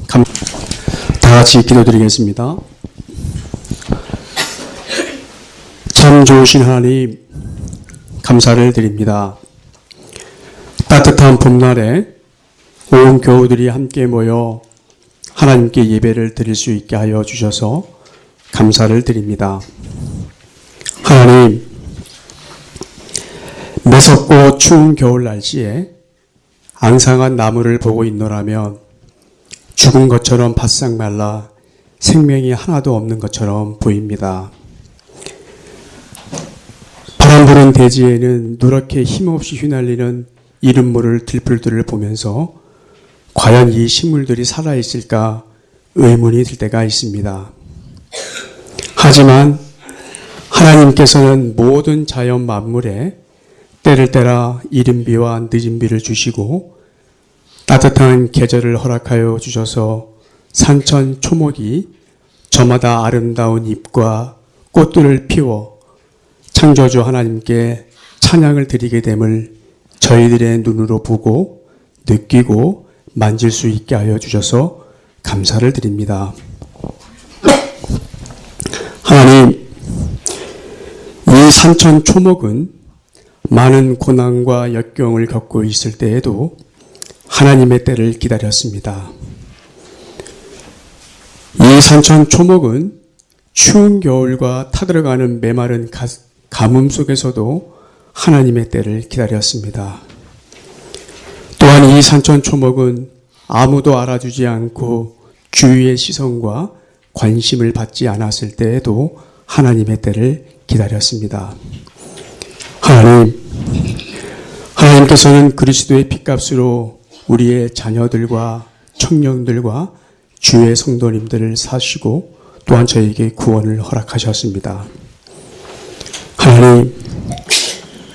다 같이 기도드리겠습니다. 참 좋으신 하나님, 감사를 드립니다. 따뜻한 봄날에 온 교우들이 함께 모여 하나님께 예배를 드릴 수 있게 하여 주셔서 감사를 드립니다. 하나님, 매섭고 추운 겨울 날씨에 앙상한 나무를 보고 있노라면 죽은 것처럼 바싹 말라 생명이 하나도 없는 것처럼 보입니다. 바람 부는 대지에는 누렇게 힘없이 휘날리는 이름 모를 들풀들을 보면서 과연 이 식물들이 살아있을까 의문이 들 때가 있습니다. 하지만 하나님께서는 모든 자연 만물에 때를 따라 이른 비와 늦은 비를 주시고 따뜻한 계절을 허락하여 주셔서 산천 초목이 저마다 아름다운 잎과 꽃들을 피워 창조주 하나님께 찬양을 드리게 됨을 저희들의 눈으로 보고 느끼고 만질 수 있게 하여 주셔서 감사를 드립니다. 하나님, 이 산천 초목은 많은 고난과 역경을 겪고 있을 때에도 하나님의 때를 기다렸습니다. 이 산천 초목은 추운 겨울과 타들어가는 메마른 가뭄 속에서도 하나님의 때를 기다렸습니다. 또한 이 산천 초목은 아무도 알아주지 않고 주위의 시선과 관심을 받지 않았을 때에도 하나님의 때를 기다렸습니다. 하나님께서는 그리스도의 핏값으로 우리의 자녀들과 청년들과 주의 성도님들을 사시고 또한 저에게 구원을 허락하셨습니다. 하나님,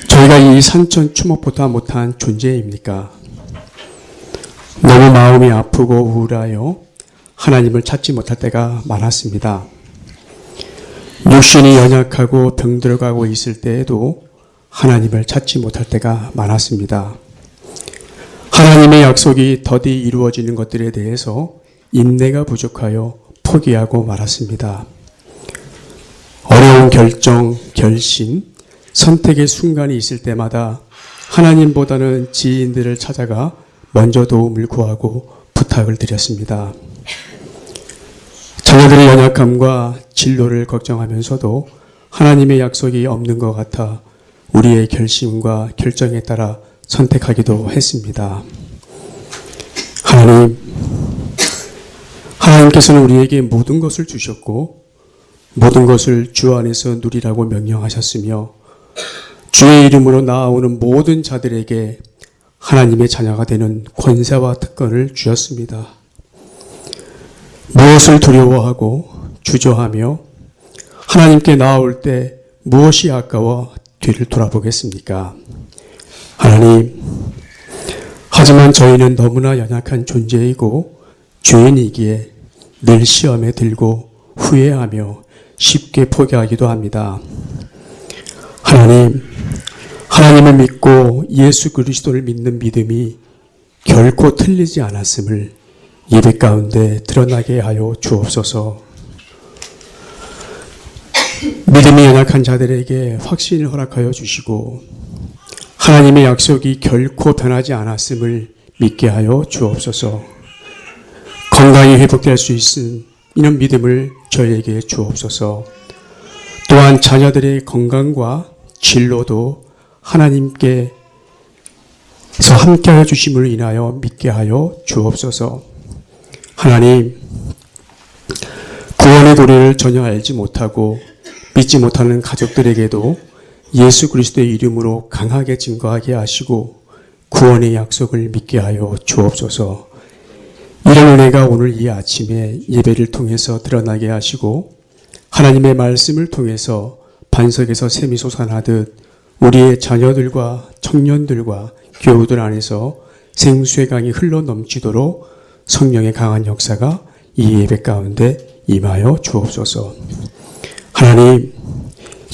저희가 이 산천 추목보다 못한 존재입니까? 너무 마음이 아프고 우울하여 하나님을 찾지 못할 때가 많았습니다. 육신이 연약하고 병들어가고 있을 때에도 하나님을 찾지 못할 때가 많았습니다. 하나님의 약속이 더디 이루어지는 것들에 대해서 인내가 부족하여 포기하고 말았습니다. 어려운 결정, 결심, 선택의 순간이 있을 때마다 하나님보다는 지인들을 찾아가 먼저 도움을 구하고 부탁을 드렸습니다. 자녀들의 연약함과 진로를 걱정하면서도 하나님의 약속이 없는 것 같아 우리의 결심과 결정에 따라 선택하기도 했습니다. 하나님께서는 우리에게 모든 것을 주셨고 모든 것을 주 안에서 누리라고 명령하셨으며 주의 이름으로 나아오는 모든 자들에게 하나님의 자녀가 되는 권세와 특권을 주셨습니다. 무엇을 두려워하고 주저하며 하나님께 나아올 때 무엇이 아까워 뒤를 돌아보겠습니까? 하지만 저희는 너무나 연약한 존재이고 죄인이기에 늘 시험에 들고 후회하며 쉽게 포기하기도 합니다. 하나님을 믿고 예수 그리스도를 믿는 믿음이 결코 틀리지 않았음을 예배 가운데 드러나게 하여 주옵소서. 믿음이 연약한 자들에게 확신을 허락하여 주시고 하나님의 약속이 결코 변하지 않았음을 믿게 하여 주옵소서. 건강이 회복될 수 있는 이런 믿음을 저희에게 주옵소서. 또한 자녀들의 건강과 진로도 하나님께서 함께하여 주심을 인하여 믿게 하여 주옵소서. 구원의 도리를 전혀 알지 못하고 믿지 못하는 가족들에게도 예수 그리스도의 이름으로 강하게 증거하게 하시고 구원의 약속을 믿게 하여 주옵소서. 이런 은혜가 오늘 이 아침에 예배를 통해서 드러나게 하시고 하나님의 말씀을 통해서 반석에서 샘이 솟아나듯 우리의 자녀들과 청년들과 교우들 안에서 생수의 강이 흘러넘치도록 성령의 강한 역사가 이 예배 가운데 임하여 주옵소서.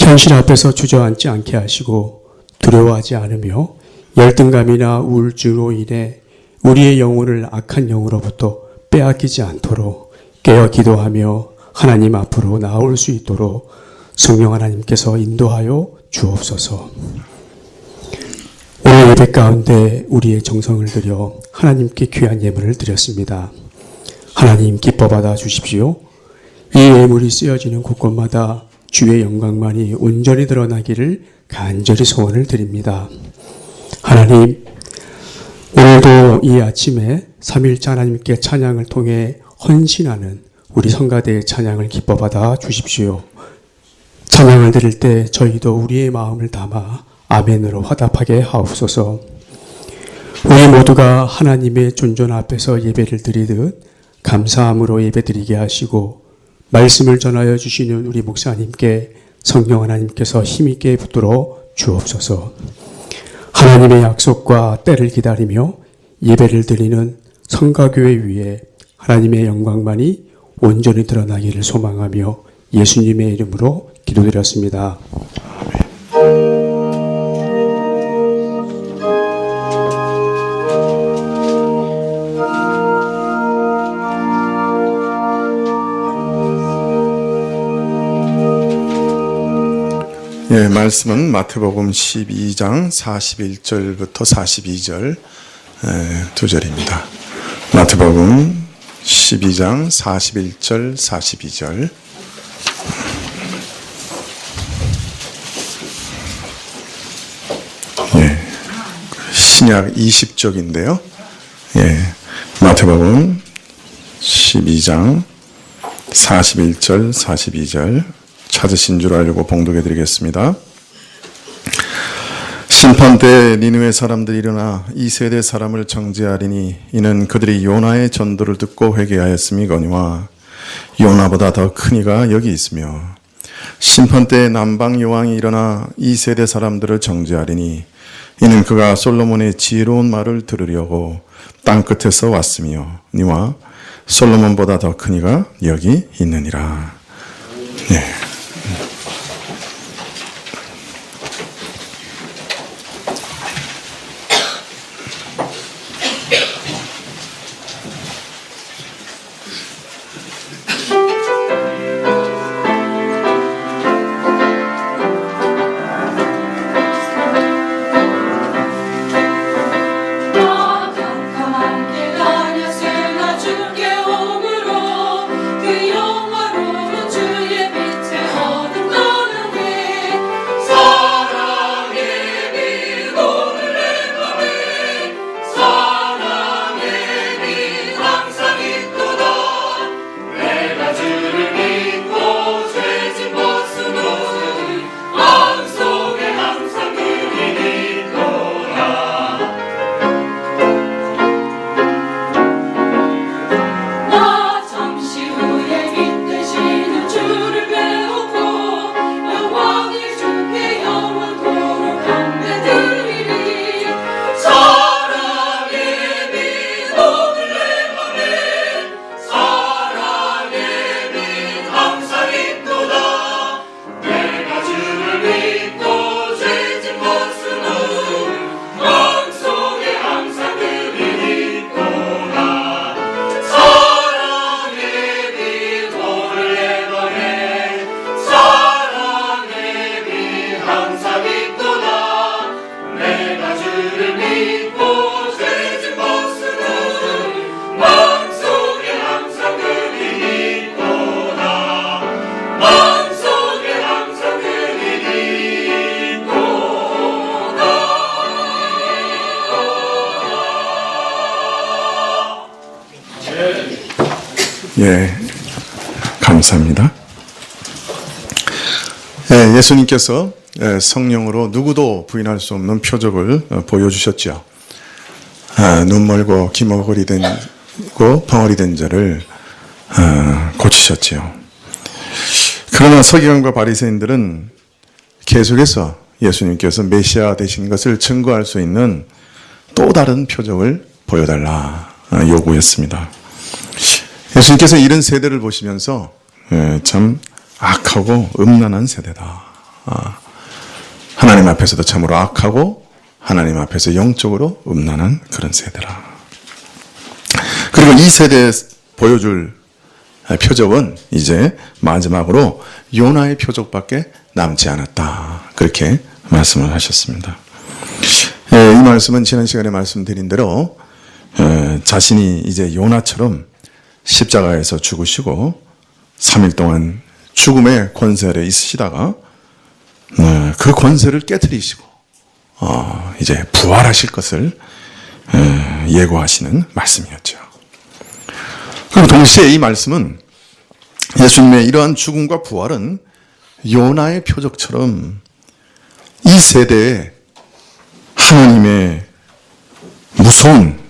현실 앞에서 주저앉지 않게 하시고 두려워하지 않으며 열등감이나 우울증으로 인해 우리의 영혼을 악한 영으로부터 빼앗기지 않도록 깨어 기도하며 하나님 앞으로 나올 수 있도록 성령 하나님께서 인도하여 주옵소서. 오늘 예배 가운데 우리의 정성을 들여 하나님께 귀한 예물을 드렸습니다. 하나님 기뻐 받아 주십시오. 이 예물이 쓰여지는 곳곳마다 주의 영광만이 온전히 드러나기를 간절히 소원을 드립니다. 하나님, 오늘도 이 아침에 삼위일체 하나님께 찬양을 통해 헌신하는 우리 성가대의 찬양을 기뻐 받아 주십시오. 찬양을 드릴 때 저희도 우리의 마음을 담아 아멘으로 화답하게 하옵소서. 우리 모두가 하나님의 존전 앞에서 예배를 드리듯 감사함으로 예배드리게 하시고 말씀을 전하여 주시는 우리 목사님께 성령 하나님께서 힘있게 붙들어 주옵소서. 하나님의 약속과 때를 기다리며 예배를 드리는 성가교회 위에 하나님의 영광만이 온전히 드러나기를 소망하며 예수님의 이름으로 기도드렸습니다. 아멘. 예, 말씀은 마태복음 12장 41절부터 42절 두 절입니다. 마태복음 12장 41절 42절. 예, 신약 20쪽인데요. 예, 마태복음 12장 41절 42절 찾으신 줄 알고 봉독해 드리겠습니다. 심판때 니느웨 사람들이 일어나 이 세대 사람을 정죄하리니 이는 그들이 요나의 전도를 듣고 회개하였음이거니와 요나보다 더 큰 이가 여기 있으며 심판때 남방 여왕이 일어나 이 세대 사람들을 정죄하리니 이는 그가 솔로몬의 지혜로운 말을 들으려고 땅 끝에서 왔으며 니와 솔로몬보다 더 큰 이가 여기 있느니라. 네. 예, 감사합니다. 예, 예수님께서 성령으로 누구도 부인할 수 없는 표적을 보여주셨죠. 눈 멀고 귀머거리 되고 벙어리 된 자를 고치셨지요. 그러나 서기관과 바리새인들은 계속해서 예수님께서 메시아 되신 것을 증거할 수 있는 또 다른 표적을 보여달라 요구했습니다. 예수님께서 이런 세대를 보시면서 참 악하고 음란한 세대다. 하나님 앞에서도 참으로 악하고 하나님 앞에서 영적으로 음란한 그런 세대라. 그리고 이 세대 보여줄 표적은 이제 마지막으로 요나의 표적밖에 남지 않았다. 그렇게 말씀을 하셨습니다. 이 말씀은 지난 시간에 말씀드린 대로 자신이 이제 요나처럼 십자가에서 죽으시고 3일 동안 죽음의 권세 아래 있으시다가 그 권세를 깨뜨리시고 이제 부활하실 것을 예고하시는 말씀이었죠. 그리고 동시에 이 말씀은 예수님의 이러한 죽음과 부활은 요나의 표적처럼 이 세대에 하나님의 무서운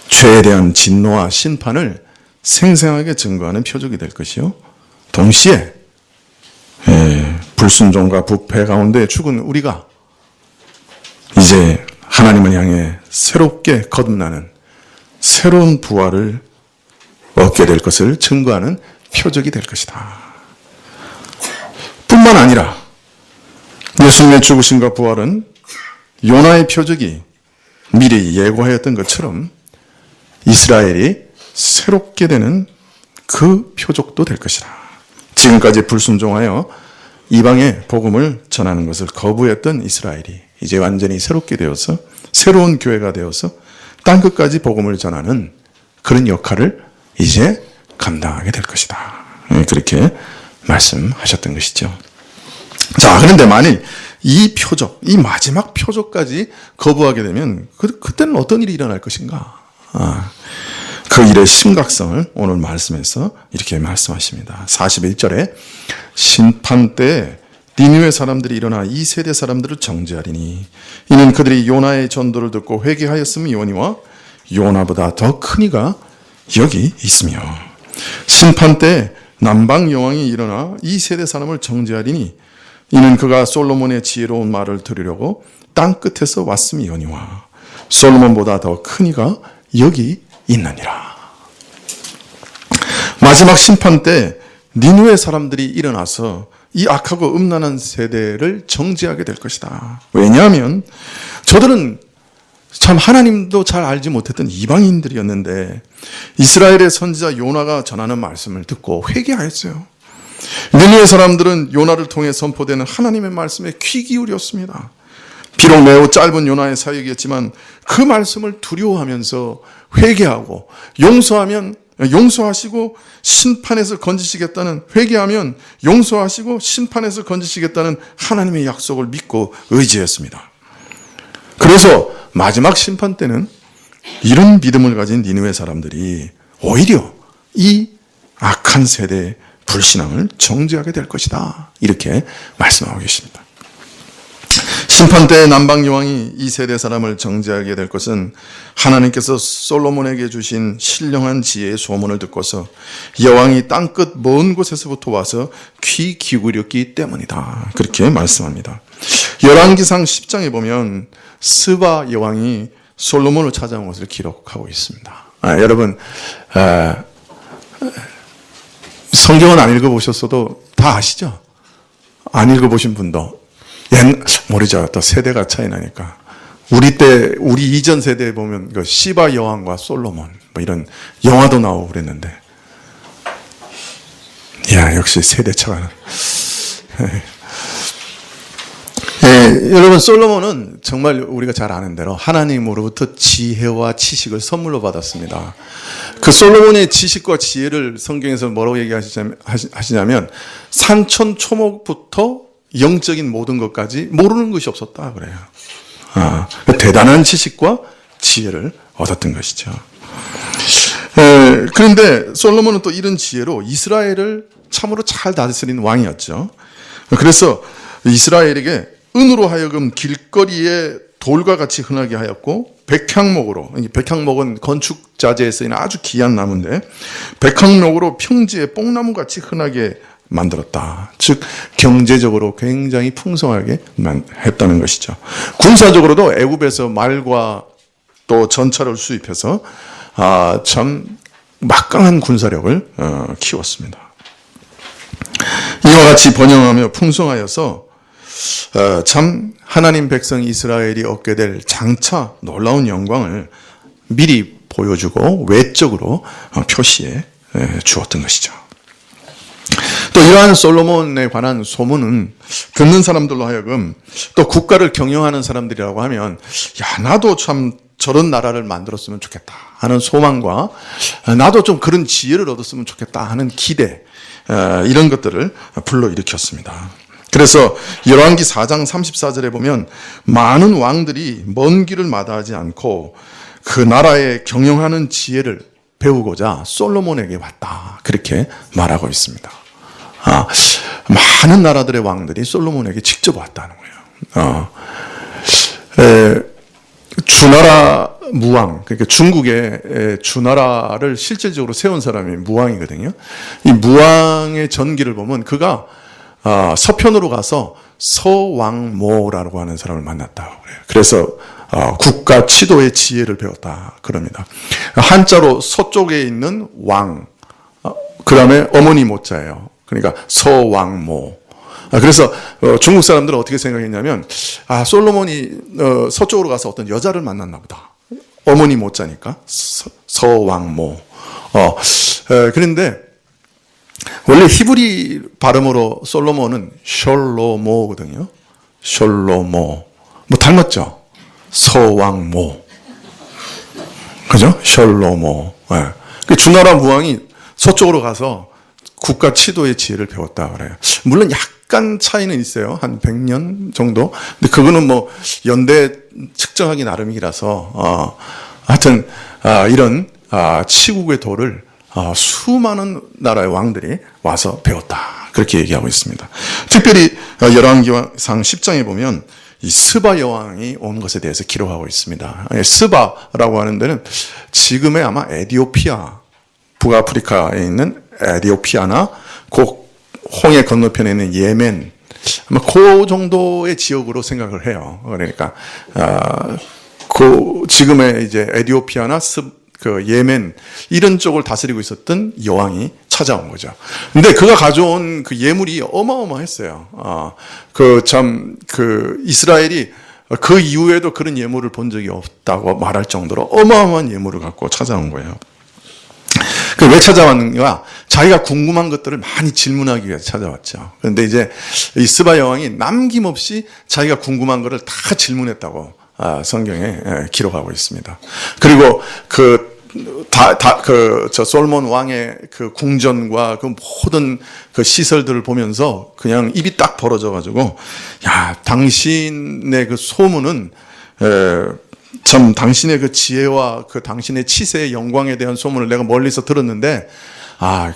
죄에 대한 진노와 심판을 생생하게 증거하는 표적이 될 것이요. 동시에 불순종과 부패 가운데 죽은 우리가 이제 하나님을 향해 새롭게 거듭나는 새로운 부활을 얻게 될 것을 증거하는 표적이 될 것이다. 뿐만 아니라 예수님의 죽으심과 부활은 요나의 표적이 미리 예고하였던 것처럼 이스라엘이 새롭게 되는 그 표적도 될 것이다. 지금까지 불순종하여 이방의 복음을 전하는 것을 거부했던 이스라엘이 이제 완전히 새롭게 되어서 새로운 교회가 되어서 땅끝까지 복음을 전하는 그런 역할을 이제 감당하게 될 것이다. 그렇게 말씀하셨던 것이죠. 자, 그런데 만일 이 표적, 이 마지막 표적까지 거부하게 되면 그때는 어떤 일이 일어날 것인가? 그 일의 심각성을 오늘 말씀에서 이렇게 말씀하십니다. 41절에 심판 때 니느웨 사람들이 일어나 이 세대 사람들을 정죄하리니 이는 그들이 요나의 전도를 듣고 회개하였음이오니와 요나보다 더 큰 이가 여기 있으며 심판 때 남방 여왕이 일어나 이 세대 사람을 정죄하리니 이는 그가 솔로몬의 지혜로운 말을 들으려고 땅 끝에서 왔음이오니와 솔로몬보다 더 큰 이가 여기 있느니라. 마지막 심판 때 니느웨 사람들이 일어나서 이 악하고 음란한 세대를 정죄하게 될 것이다. 왜냐하면 저들은 참 하나님도 잘 알지 못했던 이방인들이었는데 이스라엘의 선지자 요나가 전하는 말씀을 듣고 회개하였어요. 니느웨 사람들은 요나를 통해 선포되는 하나님의 말씀에 귀 기울였습니다. 비록 매우 짧은 요나의 사역이었지만 그 말씀을 두려워하면서 회개하고 용서하시고 심판에서 건지시겠다는 회개하면 용서하시고 심판에서 건지시겠다는 하나님의 약속을 믿고 의지했습니다. 그래서 마지막 심판 때는 이런 믿음을 가진 니느웨 사람들이 오히려 이 악한 세대의 불신앙을 정죄하게 될 것이다. 이렇게 말씀하고 계십니다. 심판 때 남방 여왕이 이 세대 사람을 정죄하게 될 것은 하나님께서 솔로몬에게 주신 신령한 지혜의 소문을 듣고서 여왕이 땅끝 먼 곳에서부터 와서 귀 기울였기 때문이다. 그렇게 말씀합니다. 열왕기상 10장에 보면 스바 여왕이 솔로몬을 찾아온 것을 기록하고 있습니다. 여러분 성경은 안 읽어보셨어도 다 아시죠? 안 읽어보신 분도 모르죠. 또 세대가 차이 나니까. 우리 이전 세대에 보면 그 시바 여왕과 솔로몬 뭐 이런 영화도 나오고 그랬는데, 야, 역시 세대 차가. 여러분, 솔로몬은 정말 우리가 잘 아는 대로 하나님으로부터 지혜와 지식을 선물로 받았습니다. 그 솔로몬의 지식과 지혜를 성경에서 뭐라고 얘기하시냐면 산천초목부터 영적인 모든 것까지 모르는 것이 없었다 그래요. 대단한 지식과 지혜를 얻었던 것이죠. 그런데 솔로몬은 또 이런 지혜로 이스라엘을 참으로 잘 다스린 왕이었죠. 그래서 이스라엘에게 은으로 하여금 길거리에 돌과 같이 흔하게 하였고 백향목으로, 백향목은 건축 자재에 쓰이는 아주 귀한 나무인데 백향목으로 평지에 뽕나무 같이 흔하게 만들었다. 즉 경제적으로 굉장히 풍성하게 했다는 것이죠. 군사적으로도 애굽에서 말과 또 전차를 수입해서 참 막강한 군사력을 키웠습니다. 이와 같이 번영하며 풍성하여서 참 하나님 백성 이스라엘이 얻게 될 장차 놀라운 영광을 미리 보여주고 외적으로 표시해 주었던 것이죠. 또 이러한 솔로몬에 관한 소문은 듣는 사람들로 하여금 또 국가를 경영하는 사람들이라고 하면 야, 나도 참 저런 나라를 만들었으면 좋겠다 하는 소망과 나도 좀 그런 지혜를 얻었으면 좋겠다 하는 기대, 이런 것들을 불러일으켰습니다. 그래서 열왕기 4장 34절에 보면 많은 왕들이 먼 길을 마다하지 않고 그 나라의 경영하는 지혜를 배우고자 솔로몬에게 왔다, 그렇게 말하고 있습니다. 많은 나라들의 왕들이 솔로몬에게 직접 왔다는 거예요. 주나라 무왕, 그러니까 중국의 주나라를 실질적으로 세운 사람이 무왕이거든요. 이 무왕의 전기를 보면 그가 서편으로 가서 서왕모라고 하는 사람을 만났다고 그래요. 그래서 국가 치도의 지혜를 배웠다 그럽니다. 한자로 서쪽에 있는 왕, 그 다음에 어머니 모자예요. 그러니까 서왕모. 그래서 중국 사람들은 어떻게 생각했냐면 솔로몬이 서쪽으로 가서 어떤 여자를 만났나 보다. 어머니 모자니까 서왕모. 그런데 원래 히브리 발음으로 솔로몬은 셜로모거든요. 셜로모. 뭐 닮았죠? 서왕모. 그죠? 셜로모. 네. 주나라 무왕이 서쪽으로 가서 국가 치도의 지혜를 배웠다 그래요. 물론 약간 차이는 있어요. 한 100년 정도. 근데 그거는 뭐 연대 측정하기 나름이라서 하여튼 이런 치국의 도를 수많은 나라의 왕들이 와서 배웠다, 그렇게 얘기하고 있습니다. 특별히 열왕기상 10장에 보면 이 스바 여왕이 온 것에 대해서 기록하고 있습니다. 스바라고 하는 데는 지금의 아마 에티오피아, 북아프리카에 있는 에티오피아나 그 홍해 건너편에 있는 예멘, 아마 그 정도의 지역으로 생각을 해요. 그러니까 그 지금의 이제 에티오피아나 그 예멘 이런 쪽을 다스리고 있었던 여왕이 찾아온 거죠. 근데 그가 가져온 그 예물이 어마어마했어요. 그 이스라엘이 그 이후에도 그런 예물을 본 적이 없다고 말할 정도로 어마어마한 예물을 갖고 찾아온 거예요. 왜 찾아왔는가? 자기가 궁금한 것들을 많이 질문하기 위해서 찾아왔죠. 그런데 이제 이 스바 여왕이 남김없이 자기가 궁금한 것을 다 질문했다고 성경에 기록하고 있습니다. 그리고 솔몬 왕의 그 궁전과 그 모든 그 시설들을 보면서 그냥 입이 딱 벌어져가지고, 야, 당신의 그 소문은, 참 당신의 그 지혜와 그 당신의 치세의 영광에 대한 소문을 내가 멀리서 들었는데,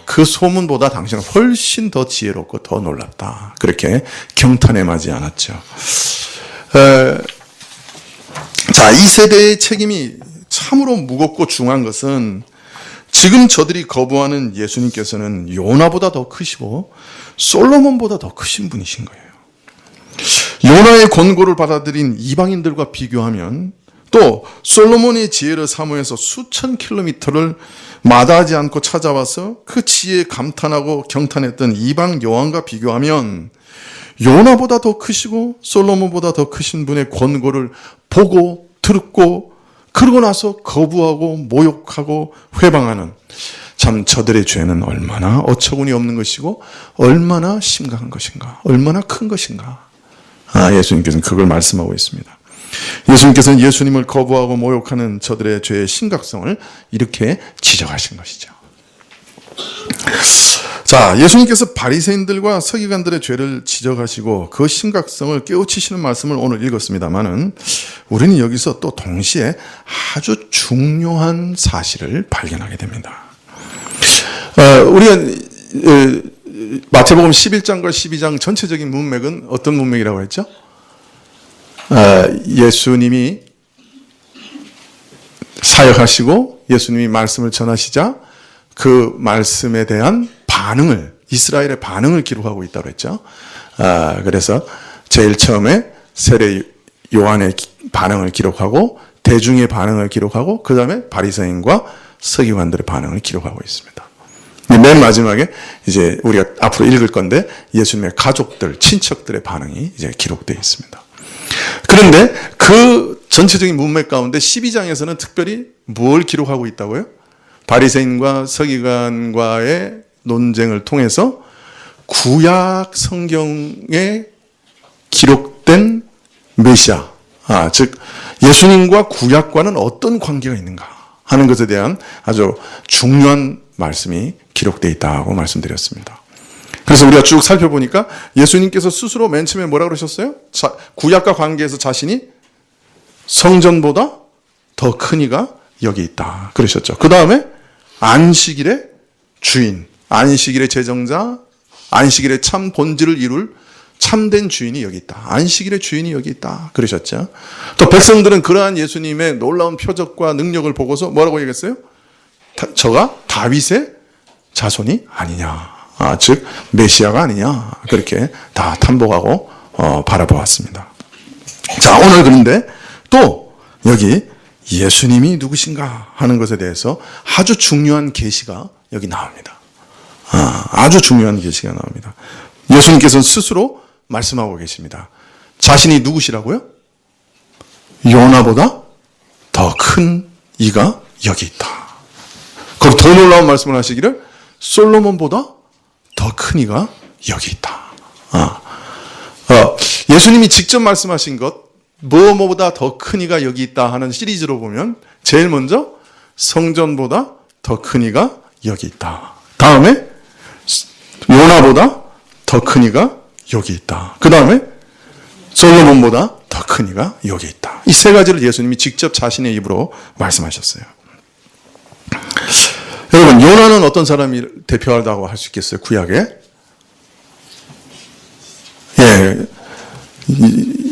그 소문보다 당신은 훨씬 더 지혜롭고 더 놀랍다. 그렇게 경탄에 맞지 않았죠. 자, 이 세대의 책임이 참으로 무겁고 중요한 것은 지금 저들이 거부하는 예수님께서는 요나보다 더 크시고 솔로몬보다 더 크신 분이신 거예요. 요나의 권고를 받아들인 이방인들과 비교하면, 또 솔로몬의 지혜를 사모해서 수천 킬로미터를 마다하지 않고 찾아와서 그 지혜에 감탄하고 경탄했던 이방 여왕과 비교하면 요나보다 더 크시고 솔로몬보다 더 크신 분의 권고를 보고 듣고 그러고 나서 거부하고 모욕하고 회방하는, 참 저들의 죄는 얼마나 어처구니 없는 것이고 얼마나 심각한 것인가, 얼마나 큰 것인가. 예수님께서는 그걸 말씀하고 있습니다. 예수님께서는 예수님을 거부하고 모욕하는 저들의 죄의 심각성을 이렇게 지적하신 것이죠. 자, 예수님께서 바리새인들과 서기관들의 죄를 지적하시고 그 심각성을 깨우치시는 말씀을 오늘 읽었습니다만은, 우리는 여기서 또 동시에 아주 중요한 사실을 발견하게 됩니다. 우리가 마태복음 11장과 12장 전체적인 문맥은 어떤 문맥이라고 했죠? 예수님이 사역하시고 예수님이 말씀을 전하시자 그 말씀에 대한 반응을, 이스라엘의 반응을 기록하고 있다고 했죠. 그래서 제일 처음에 세례 요한의 반응을 기록하고 대중의 반응을 기록하고 그 다음에 바리새인과 서기관들의 반응을 기록하고 있습니다. 맨 마지막에 이제 우리가 앞으로 읽을 건데 예수님의 가족들, 친척들의 반응이 이제 기록되어 있습니다. 그런데 그 전체적인 문맥 가운데 12장에서는 특별히 뭘 기록하고 있다고요? 바리새인과 서기관과의 논쟁을 통해서 구약 성경에 기록된 메시아, 즉 예수님과 구약과는 어떤 관계가 있는가 하는 것에 대한 아주 중요한 말씀이 기록되어 있다고 말씀드렸습니다. 그래서 우리가 쭉 살펴보니까 예수님께서 스스로 맨 처음에 뭐라고 그러셨어요? 구약과 관계에서 자신이 성전보다 더 큰 이가 여기 있다 그러셨죠. 그 다음에 안식일의 주인, 안식일의 제정자, 안식일의 참 본질을 이룰 참된 주인이 여기 있다. 안식일의 주인이 여기 있다 그러셨죠. 또 백성들은 그러한 예수님의 놀라운 표적과 능력을 보고서 뭐라고 얘기했어요? 저가 다윗의 자손이 아니냐, 즉 메시아가 아니냐, 그렇게 다 탐복하고 바라보았습니다. 자, 오늘 그런데 또 여기 예수님이 누구신가 하는 것에 대해서 아주 중요한 계시가 여기 나옵니다. 아주 중요한 계시가 나옵니다. 예수님께서는 스스로 말씀하고 계십니다. 자신이 누구시라고요? 요나보다 더 큰 이가 여기 있다. 그리고 더 놀라운 말씀을 하시기를 솔로몬보다 더 큰 이가 여기 있다. 예수님이 직접 말씀하신 것, 뭐보다 더 큰 이가 여기 있다 하는 시리즈로 보면 제일 먼저 성전보다 더 큰 이가 여기 있다. 다음에 요나보다 더 큰 이가 여기 있다. 그 다음에 솔로몬보다 더 큰 이가 여기 있다. 이 세 가지를 예수님이 직접 자신의 입으로 말씀하셨어요. 여러분, 요나는 어떤 사람이 대표하다고 할 수 있겠어요? 구약에? 예,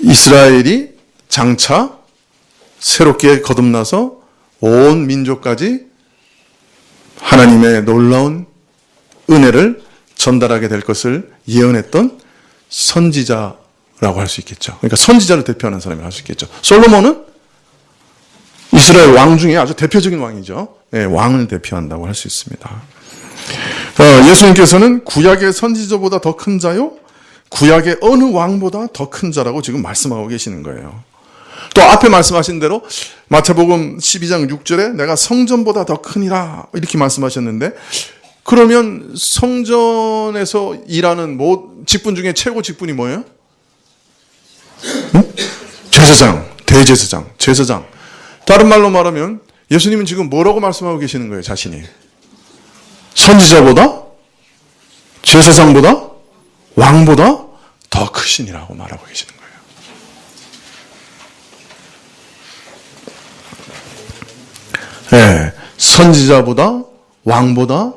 이스라엘이 장차 새롭게 거듭나서 온 민족까지 하나님의 놀라운 은혜를 전달하게 될 것을 예언했던 선지자라고 할 수 있겠죠. 그러니까 선지자를 대표하는 사람이라고 할 수 있겠죠. 솔로몬은 이스라엘 왕 중에 아주 대표적인 왕이죠. 네, 왕을 대표한다고 할 수 있습니다. 예수님께서는 구약의 선지자보다 더 큰 자요, 구약의 어느 왕보다 더 큰 자라고 지금 말씀하고 계시는 거예요. 또 앞에 말씀하신 대로 마태복음 12장 6절에 내가 성전보다 더 크니라 이렇게 말씀하셨는데, 그러면 성전에서 일하는 직분 중에 최고 직분이 뭐예요? 제사장, 대제사장, 제사장. 다른 말로 말하면 예수님은 지금 뭐라고 말씀하고 계시는 거예요, 자신이? 선지자보다, 제사장보다, 왕보다 더 크신이라고 말하고 계시는 거예요. 네, 선지자보다, 왕보다,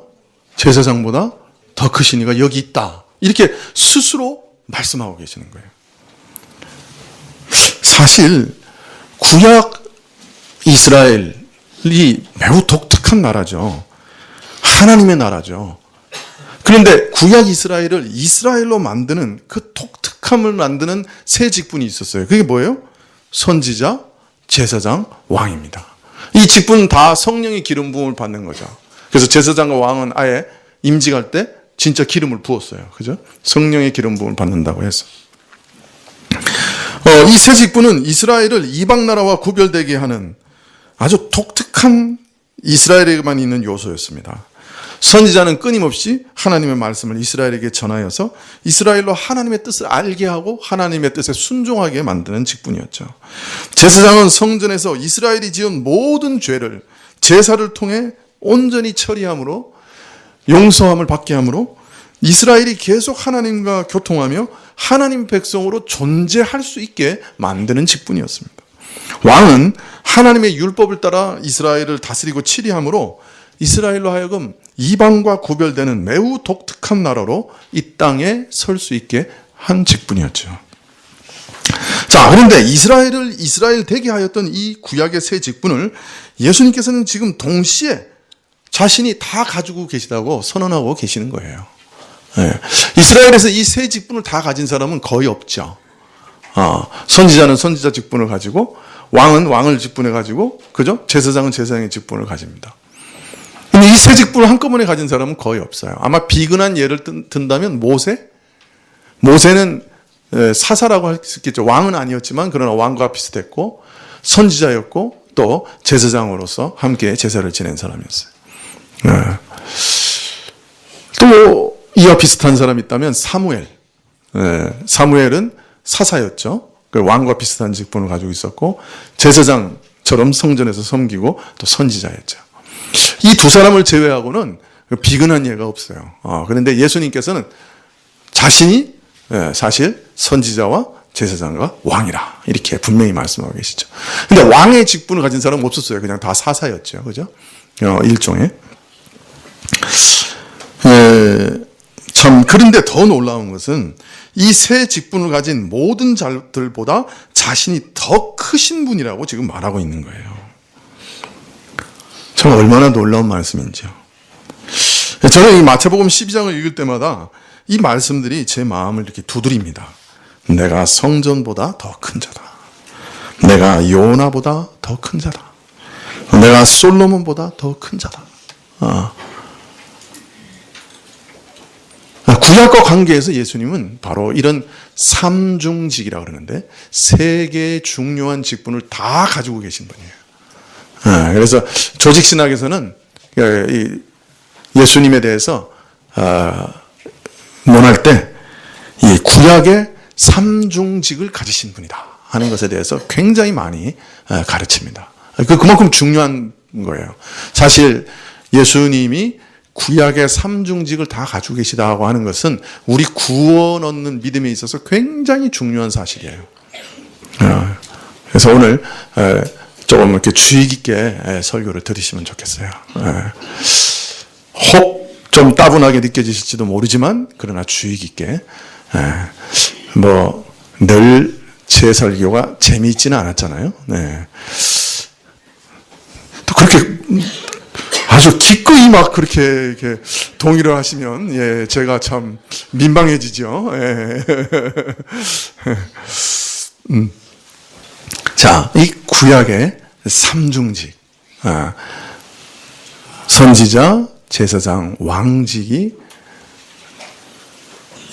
제사장보다 더 크신 이가 여기 있다. 이렇게 스스로 말씀하고 계시는 거예요. 사실 구약 이스라엘이 매우 독특한 나라죠. 하나님의 나라죠. 그런데 구약 이스라엘을 이스라엘로 만드는 그 독특함을 만드는 세 직분이 있었어요. 그게 뭐예요? 선지자, 제사장, 왕입니다. 이 직분은 다 성령의 기름 부음을 받는 거죠. 그래서 제사장과 왕은 아예 임직할 때 진짜 기름을 부었어요. 그죠? 성령의 기름 부음을 받는다고 해서. 이 세 직분은 이스라엘을 이방 나라와 구별되게 하는 아주 독특한 이스라엘에게만 있는 요소였습니다. 선지자는 끊임없이 하나님의 말씀을 이스라엘에게 전하여서 이스라엘로 하나님의 뜻을 알게 하고 하나님의 뜻에 순종하게 만드는 직분이었죠. 제사장은 성전에서 이스라엘이 지은 모든 죄를 제사를 통해 온전히 처리함으로 용서함을 받게 함으로 이스라엘이 계속 하나님과 교통하며 하나님 백성으로 존재할 수 있게 만드는 직분이었습니다. 왕은 하나님의 율법을 따라 이스라엘을 다스리고 치리함으로 이스라엘로 하여금 이방과 구별되는 매우 독특한 나라로 이 땅에 설 수 있게 한 직분이었죠. 자, 그런데 이스라엘을 이스라엘 되게 하였던 이 구약의 세 직분을 예수님께서는 지금 동시에 자신이 다 가지고 계시다고 선언하고 계시는 거예요. 네. 이스라엘에서 이 세 직분을 다 가진 사람은 거의 없죠. 선지자는 선지자 직분을 가지고, 왕은 왕을 직분해 가지고, 그죠? 제사장은 제사장의 직분을 가집니다. 근데 이 세 직분을 한꺼번에 가진 사람은 거의 없어요. 아마 비근한 예를 든다면 모세? 모세는 사사라고 할 수 있겠죠. 왕은 아니었지만 그러나 왕과 비슷했고, 선지자였고 또 제사장으로서 함께 제사를 지낸 사람이었어요. 또 이와 비슷한 사람이 있다면 사무엘. 사무엘은 사사였죠. 왕과 비슷한 직분을 가지고 있었고 제사장처럼 성전에서 섬기고 또 선지자였죠. 이 두 사람을 제외하고는 비근한 예가 없어요. 그런데 예수님께서는 자신이 사실 선지자와 제사장과 왕이라 이렇게 분명히 말씀하고 계시죠. 근데 왕의 직분을 가진 사람은 없었어요. 그냥 다 사사였죠. 그죠? 일종의. 참 그런데 더 놀라운 것은 이 세 직분을 가진 모든 자들보다 자신이 더 크신 분이라고 지금 말하고 있는 거예요. 참 얼마나 놀라운 말씀인지요. 저는 이 마태복음 12장을 읽을 때마다 이 말씀들이 제 마음을 이렇게 두드립니다. 내가 성전보다 더 큰 자다. 내가 요나보다 더 큰 자다. 내가 솔로몬보다 더 큰 자다. 구약과 관계에서 예수님은 바로 이런 삼중직이라고 그러는데 세 개의 중요한 직분을 다 가지고 계신 분이에요. 그래서 조직신학에서는 예수님에 대해서 논할 때 이 구약의 삼중직을 가지신 분이다 하는 것에 대해서 굉장히 많이 가르칩니다. 그만큼 중요한 거예요. 사실 예수님이 구약의 삼중직을 다 가지고 계시다고 하는 것은 우리 구원 얻는 믿음에 있어서 굉장히 중요한 사실이에요. 그래서 오늘 조금 이렇게 주의 깊게 설교를 들으시면 좋겠어요. 혹 좀 따분하게 느껴지실지도 모르지만 그러나 주의 깊게 늘 제 설교가 재미있지는 않았잖아요. 또 그렇게 아주 기꺼이 막 그렇게 이렇게 동의를 하시면 제가 참 민망해지죠. 자, 이 구약의 삼중직, 선지자, 제사장, 왕직이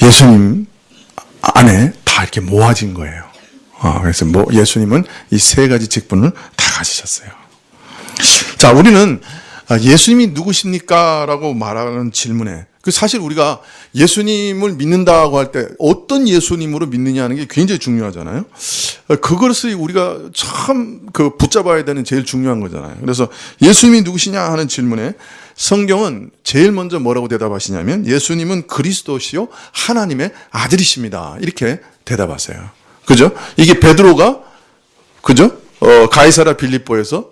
예수님 안에 다 이렇게 모아진 거예요. 그래서 예수님은 이 세 가지 직분을 다 가지셨어요. 자, 우리는 예수님이 누구십니까? 라고 말하는 질문에 사실 우리가 예수님을 믿는다고 할 때 어떤 예수님으로 믿느냐 하는 게 굉장히 중요하잖아요. 그것을 우리가 참 붙잡아야 되는 제일 중요한 거잖아요. 그래서 예수님이 누구시냐 하는 질문에 성경은 제일 먼저 뭐라고 대답하시냐면 예수님은 그리스도시요 하나님의 아들이십니다. 이렇게 대답하세요. 그죠? 이게 베드로가 그죠? 가이사랴 빌립보에서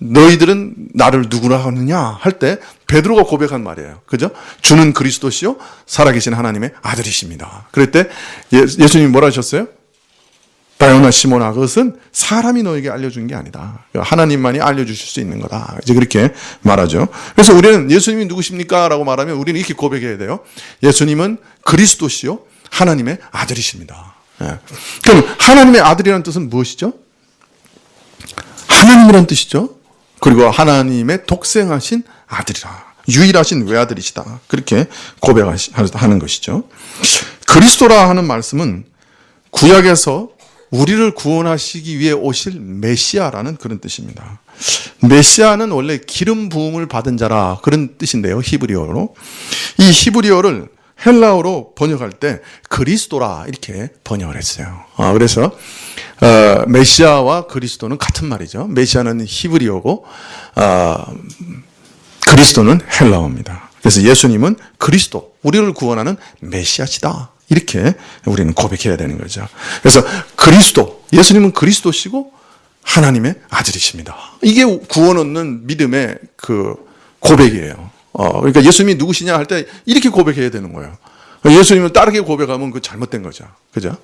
너희들은 나를 누구라 하느냐 할 때 베드로가 고백한 말이에요. 그죠? 주는 그리스도시요 살아계신 하나님의 아들이십니다. 그럴 때 예수님이 뭐라 하셨어요? 바요나 시몬아, 그것은 사람이 너에게 알려준 게 아니다. 하나님만이 알려주실 수 있는 거다. 이제 그렇게 말하죠. 그래서 우리는 예수님이 누구십니까? 라고 말하면 우리는 이렇게 고백해야 돼요. 예수님은 그리스도시요 하나님의 아들이십니다. 그럼 하나님의 아들이라는 뜻은 무엇이죠? 하나님이라는 뜻이죠. 그리고 하나님의 독생하신 아들이라, 유일하신 외아들이시다. 그렇게 고백하는 것이죠. 그리스도라 하는 말씀은 구약에서 우리를 구원하시기 위해 오실 메시아라는 그런 뜻입니다. 메시아는 원래 기름 부음을 받은 자라 그런 뜻인데요. 히브리어로. 이 히브리어를 헬라어로 번역할 때 그리스도라 이렇게 번역을 했어요. 그래서 메시아와 그리스도는 같은 말이죠. 메시아는 히브리어고 그리스도는 헬라어입니다. 그래서 예수님은 그리스도, 우리를 구원하는 메시아시다. 이렇게 우리는 고백해야 되는 거죠. 그래서 그리스도, 예수님은 그리스도시고 하나님의 아들이십니다. 이게 구원 얻는 믿음의 고백이에요. 그러니까 예수님이 누구시냐 할 때 이렇게 고백해야 되는 거예요. 예수님을 다르게 고백하면 그 잘못된 거죠. 그죠?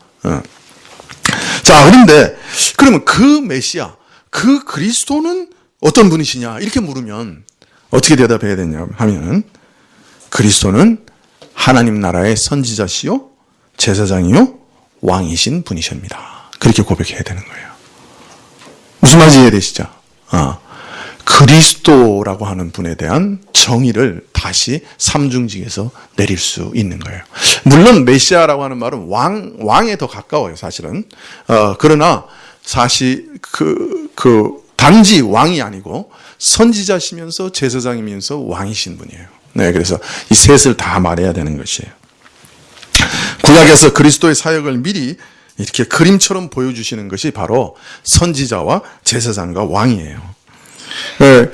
자, 그런데 그러면 그 메시아, 그 그리스도는 어떤 분이시냐 이렇게 물으면 어떻게 대답해야 되냐 하면 그리스도는 하나님 나라의 선지자시요 제사장이요 왕이신 분이십니다. 그렇게 고백해야 되는 거예요. 무슨 말인지 이해되시죠? 그리스도라고 하는 분에 대한 정의를 다시 삼중직에서 내릴 수 있는 거예요. 물론 메시아라고 하는 말은 왕에 더 가까워요, 사실은. 그러나 사실 단지 왕이 아니고 선지자시면서 제사장이면서 왕이신 분이에요. 네, 그래서 이 셋을 다 말해야 되는 것이에요. 구약에서 그리스도의 사역을 미리 이렇게 그림처럼 보여주시는 것이 바로 선지자와 제사장과 왕이에요. 예,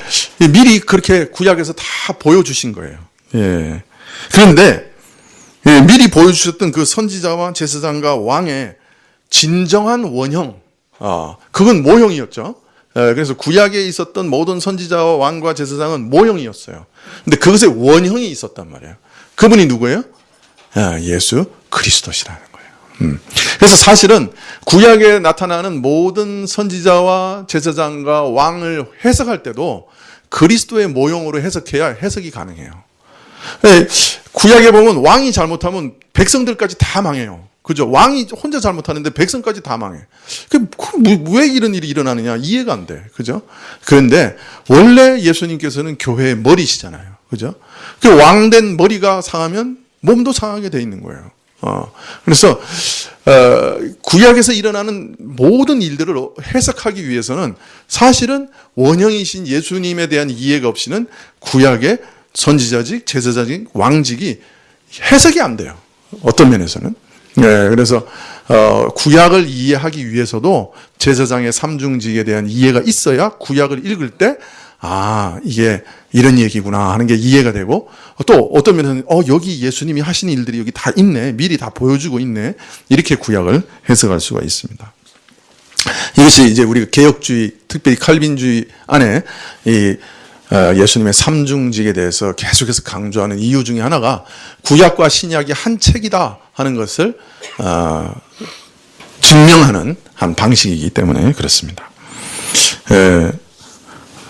미리 그렇게 구약에서 다 보여주신 거예요. 예. 그런데 미리 보여주셨던 그 선지자와 제사장과 왕의 진정한 원형, 그건 모형이었죠. 그래서 구약에 있었던 모든 선지자와 왕과 제사장은 모형이었어요. 근데 그것에 원형이 있었단 말이에요. 그분이 누구예요? 예수 그리스도시라는 거예요. 그래서 사실은 구약에 나타나는 모든 선지자와 제사장과 왕을 해석할 때도 그리스도의 모형으로 해석해야 해석이 가능해요. 구약에 보면 왕이 잘못하면 백성들까지 다 망해요. 그죠? 왕이 혼자 잘못하는데 백성까지 다 망해. 왜 이런 일이 일어나느냐? 이해가 안 돼. 그죠? 그런데 원래 예수님께서는 교회의 머리시잖아요. 그죠? 그 왕된 머리가 상하면 몸도 상하게 돼 있는 거예요. 그래서 구약에서 일어나는 모든 일들을 해석하기 위해서는 사실은 원형이신 예수님에 대한 이해가 없이는 구약의 선지자직, 제사자직, 왕직이 해석이 안 돼요. 어떤 면에서는. 네, 그래서 구약을 이해하기 위해서도 제사장의 삼중직에 대한 이해가 있어야 구약을 읽을 때 이게 이런 얘기구나 하는 게 이해가 되고, 또 어떤 면에서는 여기 예수님이 하신 일들이 여기 다 있네, 미리 다 보여주고 있네, 이렇게 구약을 해석할 수가 있습니다. 이것이 이제 우리가 개혁주의, 특별히 칼빈주의 안에 이 예수님의 삼중직에 대해서 계속해서 강조하는 이유 중에 하나가 구약과 신약이 한 책이다 하는 것을 증명하는 한 방식이기 때문에 그렇습니다.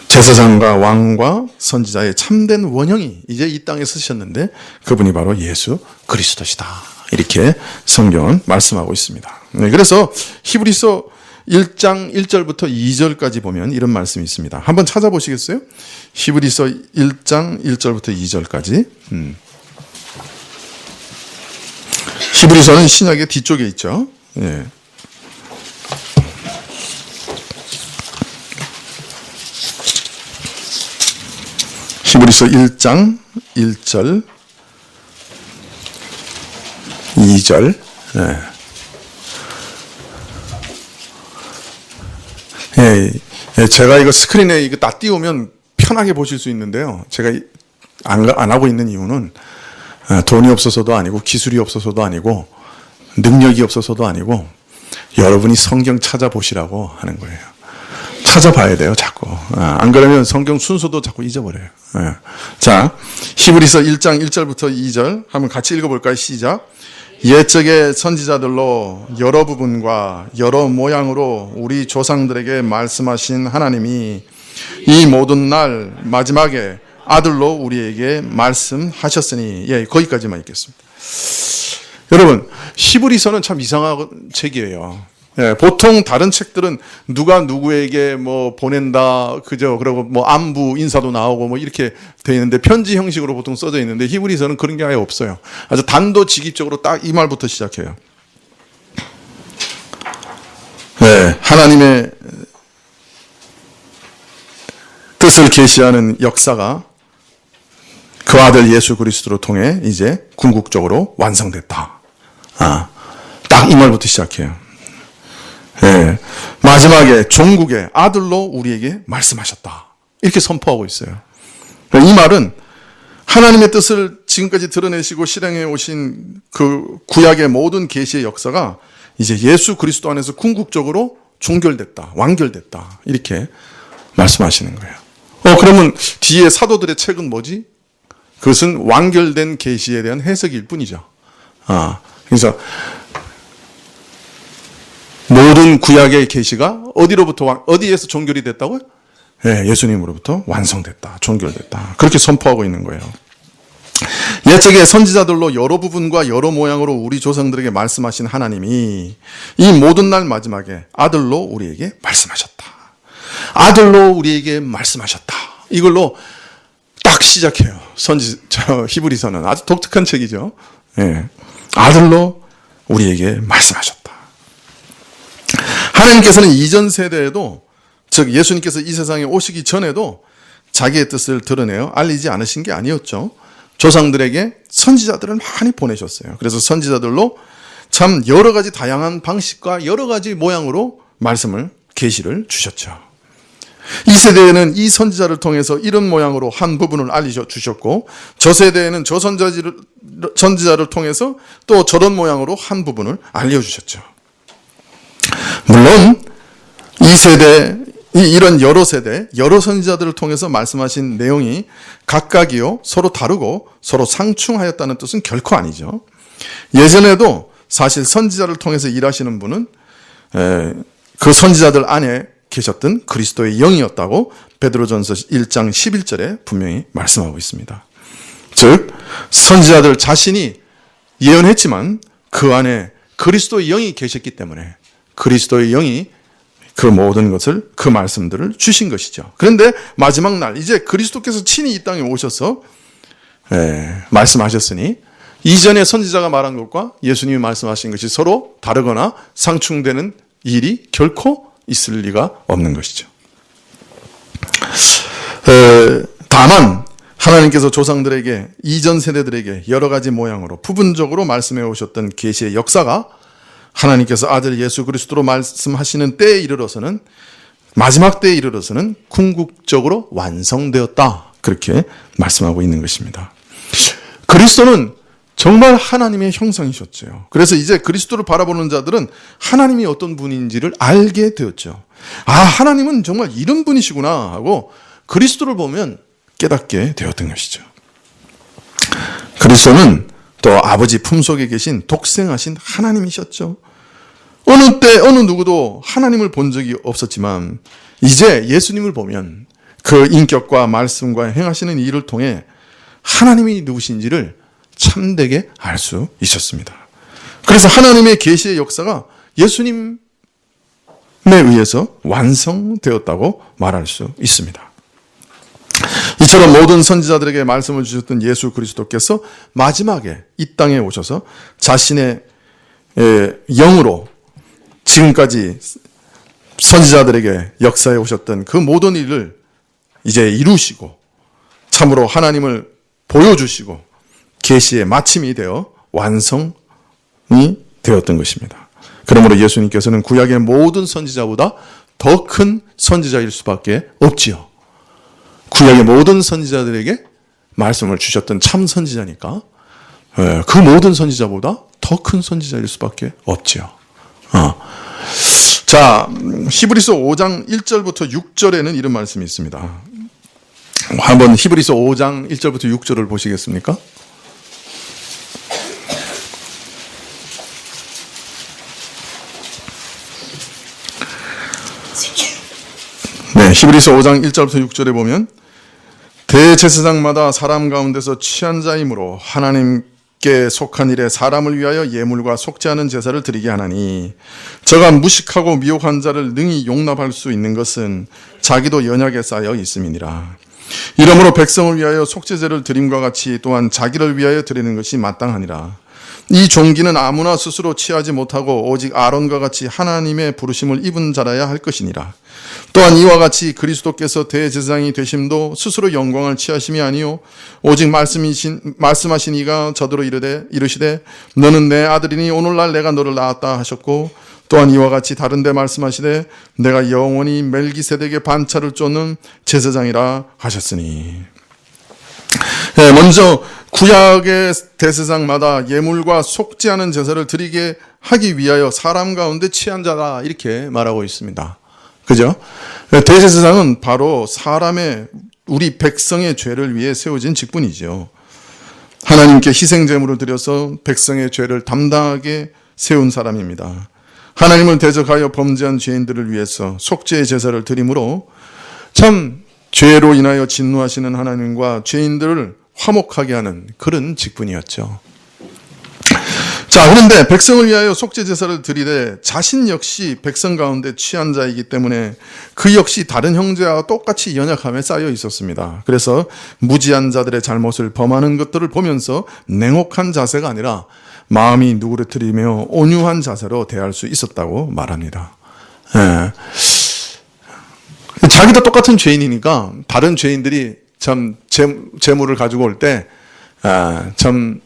제사장과 왕과 선지자의 참된 원형이 이제 이 땅에 서셨는데 그분이 바로 예수 그리스도시다. 이렇게 성경은 말씀하고 있습니다. 그래서 히브리서 1장 1절부터 2절까지 보면 이런 말씀이 있습니다. 한번 찾아보시겠어요? 히브리서 1장 1절부터 2절까지. 히브리서는 신약의 뒤쪽에 있죠. 예. 히브리서 1장 1절 2절. 제가 이거 스크린에 이거 다 띄우면 편하게 보실 수 있는데요. 제가 안 하고 있는 이유는 돈이 없어서도 아니고 기술이 없어서도 아니고 능력이 없어서도 아니고 여러분이 성경 찾아보시라고 하는 거예요. 찾아봐야 돼요, 자꾸. 안 그러면 성경 순서도 자꾸 잊어버려요. 자, 히브리서 1장 1절부터 2절 한번 같이 읽어볼까요? 시작. 옛적의 선지자들로 여러 부분과 여러 모양으로 우리 조상들에게 말씀하신 하나님이 이 모든 날 마지막에 아들로 우리에게 말씀하셨으니, 거기까지만 읽겠습니다. 여러분, 히브리서는 참 이상한 책이에요. 보통 다른 책들은 누가 누구에게 뭐 보낸다, 그죠? 그리고 뭐 안부 인사도 나오고 뭐 이렇게 되어 있는데 편지 형식으로 보통 써져 있는데 히브리서는 그런 게 아예 없어요. 아주 단도직입적으로 딱 이 말부터 시작해요. 하나님의 뜻을 계시하는 역사가 그 아들 예수 그리스도로 통해 이제 궁극적으로 완성됐다. 딱 이 말부터 시작해요. 마지막에 종국의 아들로 우리에게 말씀하셨다. 이렇게 선포하고 있어요. 이 말은 하나님의 뜻을 지금까지 드러내시고 실행해 오신 그 구약의 모든 계시의 역사가 이제 예수 그리스도 안에서 궁극적으로 종결됐다, 완결됐다. 이렇게 말씀하시는 거예요. 그러면 뒤에 사도들의 책은 뭐지? 그것은 완결된 계시에 대한 해석일 뿐이죠. 그래서 모든 구약의 계시가 어디에서 종결이 됐다고요? 예수님으로부터 완성됐다, 종결됐다. 그렇게 선포하고 있는 거예요. 옛적의 선지자들로 여러 부분과 여러 모양으로 우리 조상들에게 말씀하신 하나님이 이 모든 날 마지막에 아들로 우리에게 말씀하셨다. 아들로 우리에게 말씀하셨다. 이걸로 딱 시작해요. 히브리서는 아주 독특한 책이죠. 아들로 우리에게 말씀하셨다. 하나님께서는 이전 세대에도, 즉 예수님께서 이 세상에 오시기 전에도 자기의 뜻을 드러내어 알리지 않으신 게 아니었죠. 조상들에게 선지자들을 많이 보내셨어요. 그래서 선지자들로 참 여러 가지 다양한 방식과 여러 가지 모양으로 말씀을, 계시를 주셨죠. 이 세대에는 이 선지자를 통해서 이런 모양으로 한 부분을 알려주셨고, 저 세대에는 저 선지자를 통해서 또 저런 모양으로 한 부분을 알려주셨죠. 물론 이 세대, 이런 여러 세대, 여러 선지자들을 통해서 말씀하신 내용이 각각이요 서로 다르고 서로 상충하였다는 뜻은 결코 아니죠. 예전에도 사실 선지자를 통해서 일하시는 분은 그 선지자들 안에 계셨던 그리스도의 영이었다고 베드로전서 1장 11절에 분명히 말씀하고 있습니다. 즉 선지자들 자신이 예언했지만 그 안에 그리스도의 영이 계셨기 때문에 그리스도의 영이 그 모든 것을, 그 말씀들을 주신 것이죠. 그런데 마지막 날 이제 그리스도께서 친히 이 땅에 오셔서 말씀하셨으니 이전에 선지자가 말한 것과 예수님이 말씀하신 것이 서로 다르거나 상충되는 일이 결코 있을 리가 없는 것이죠. 다만 하나님께서 조상들에게, 이전 세대들에게 여러 가지 모양으로 부분적으로 말씀해 오셨던 계시의 역사가 하나님께서 아들 예수 그리스도로 말씀하시는 때에 이르러서는, 마지막 때에 이르러서는 궁극적으로 완성되었다, 그렇게 말씀하고 있는 것입니다. 그리스도는 정말 하나님의 형상이셨죠. 그래서 이제 그리스도를 바라보는 자들은 하나님이 어떤 분인지를 알게 되었죠. 아, 하나님은 정말 이런 분이시구나 하고 그리스도를 보면 깨닫게 되었던 것이죠. 그리스도는 또 아버지 품속에 계신 독생하신 하나님이셨죠. 어느 때 어느 누구도 하나님을 본 적이 없었지만 이제 예수님을 보면 그 인격과 말씀과 행하시는 일을 통해 하나님이 누구신지를 참되게 알 수 있었습니다. 그래서 하나님의 계시의 역사가 예수님에 의해서 완성되었다고 말할 수 있습니다. 이처럼 모든 선지자들에게 말씀을 주셨던 예수 그리스도께서 마지막에 이 땅에 오셔서 자신의 영으로 지금까지 선지자들에게 역사해 오셨던 그 모든 일을 이제 이루시고 참으로 하나님을 보여주시고 계시의 마침이 되어 완성이 되었던 것입니다. 그러므로 예수님께서는 구약의 모든 선지자보다 더 큰 선지자일 수밖에 없지요. 구약의 모든 선지자들에게 말씀을 주셨던 참 선지자니까 그 모든 선지자보다 더 큰 선지자일 수밖에 없지요. 자, 히브리서 5장 1절부터 6절에는 이런 말씀이 있습니다. 한번 히브리서 5장 1절부터 6절을 보시겠습니까? 네, 히브리서 5장 1절부터 6절에 보면 대제사장마다 사람 가운데서 취한 자이므로 하나님께 속한 일에 사람을 위하여 예물과 속지 않은 제사를 드리게 하나니 저가 무식하고 미혹한 자를 능히 용납할 수 있는 것은 자기도 연약에 쌓여 있음이니라. 이러므로 백성을 위하여 속죄제를 드림과 같이 또한 자기를 위하여 드리는 것이 마땅하니라. 이 종기는 아무나 스스로 취하지 못하고 오직 아론과 같이 하나님의 부르심을 입은 자라야 할 것이니라. 또한 이와 같이 그리스도께서 대제사장이 되심도 스스로 영광을 취하심이 아니요 오직 말씀하신 이가 저더러 이르시되 너는 내 아들이니 오늘날 내가 너를 낳았다 하셨고 또한 이와 같이 다른 데 말씀하시되 내가 영원히 멜기세덱의 반차를 쫓는 제사장이라 하셨으니. 네, 먼저 구약의 대제사장마다 예물과 속지 않은 제사를 드리게 하기 위하여 사람 가운데 취한 자다 이렇게 말하고 있습니다. 그죠? 대제사장은 바로 사람의, 우리 백성의 죄를 위해 세워진 직분이죠. 하나님께 희생제물을 드려서 백성의 죄를 담당하게 세운 사람입니다. 하나님을 대적하여 범죄한 죄인들을 위해서 속죄의 제사를 드림으로 참 죄로 인하여 진노하시는 하나님과 죄인들을 화목하게 하는 그런 직분이었죠. 자, 그런데 백성을 위하여 속죄 제사를 드리되 자신 역시 백성 가운데 취한 자이기 때문에 그 역시 다른 형제와 똑같이 연약함에 쌓여 있었습니다. 그래서 무지한 자들의 잘못을 범하는 것들을 보면서 냉혹한 자세가 아니라 마음이 누그러뜨리며 온유한 자세로 대할 수 있었다고 말합니다. 예. 자기도 똑같은 죄인이니까 다른 죄인들이 참 재물을 가지고 올 때 참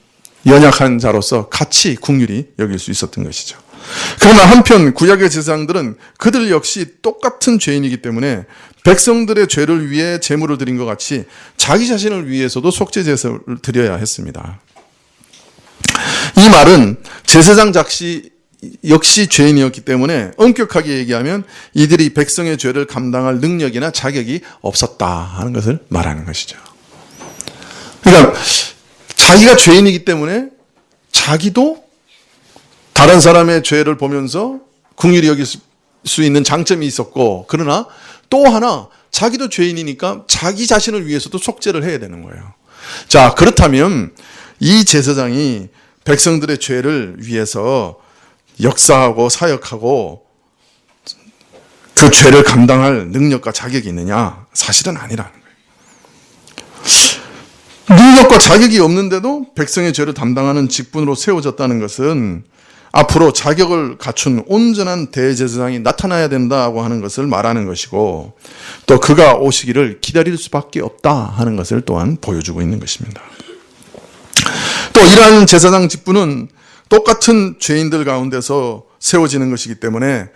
연약한 자로서 같이 긍휼히 여길 수 있었던 것이죠. 그러나 한편 구약의 제사장들은 그들 역시 똑같은 죄인이기 때문에 백성들의 죄를 위해 제물을 드린 것 같이 자기 자신을 위해서도 속죄 제사를 드려야 했습니다. 이 말은 제사장 역시 죄인이었기 때문에 엄격하게 얘기하면 이들이 백성의 죄를 감당할 능력이나 자격이 없었다 하는 것을 말하는 것이죠. 그러니까 자기가 죄인이기 때문에 자기도 다른 사람의 죄를 보면서 긍휼히 여길 수 있는 장점이 있었고, 그러나 또 하나 자기도 죄인이니까 자기 자신을 위해서도 속죄를 해야 되는 거예요. 자, 그렇다면 이 제사장이 백성들의 죄를 위해서 역사하고 사역하고 그 죄를 감당할 능력과 자격이 있느냐? 사실은 아니라는 거예요. 능력과 자격이 없는데도 백성의 죄를 담당하는 직분으로 세워졌다는 것은 앞으로 자격을 갖춘 온전한 대제사장이 나타나야 된다고 하는 것을 말하는 것이고, 또 그가 오시기를 기다릴 수밖에 없다 하는 것을 또한 보여주고 있는 것입니다. 또 이러한 제사장 직분은 똑같은 죄인들 가운데서 세워지는 것이기 때문에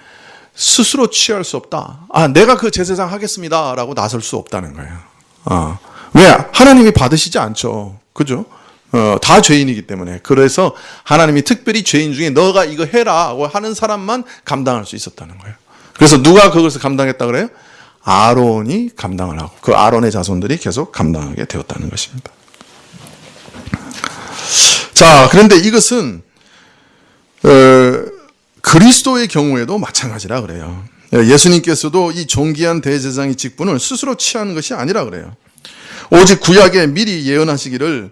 스스로 취할 수 없다. 내가 그 제사장 하겠습니다 라고 나설 수 없다는 거예요. 왜? 하나님이 받으시지 않죠. 그죠? 다 죄인이기 때문에. 그래서 하나님이 특별히 죄인 중에 너가 이거 해라 하는 사람만 감당할 수 있었다는 거예요. 그래서 누가 그것을 감당했다 그래요? 아론이 감당을 하고 그 아론의 자손들이 계속 감당하게 되었다는 것입니다. 자, 그런데 이것은 그리스도의 경우에도 마찬가지라 그래요. 예수님께서도 이 존귀한 대제사장의 직분을 스스로 취하는 것이 아니라 그래요. 오직 구약에 미리 예언하시기를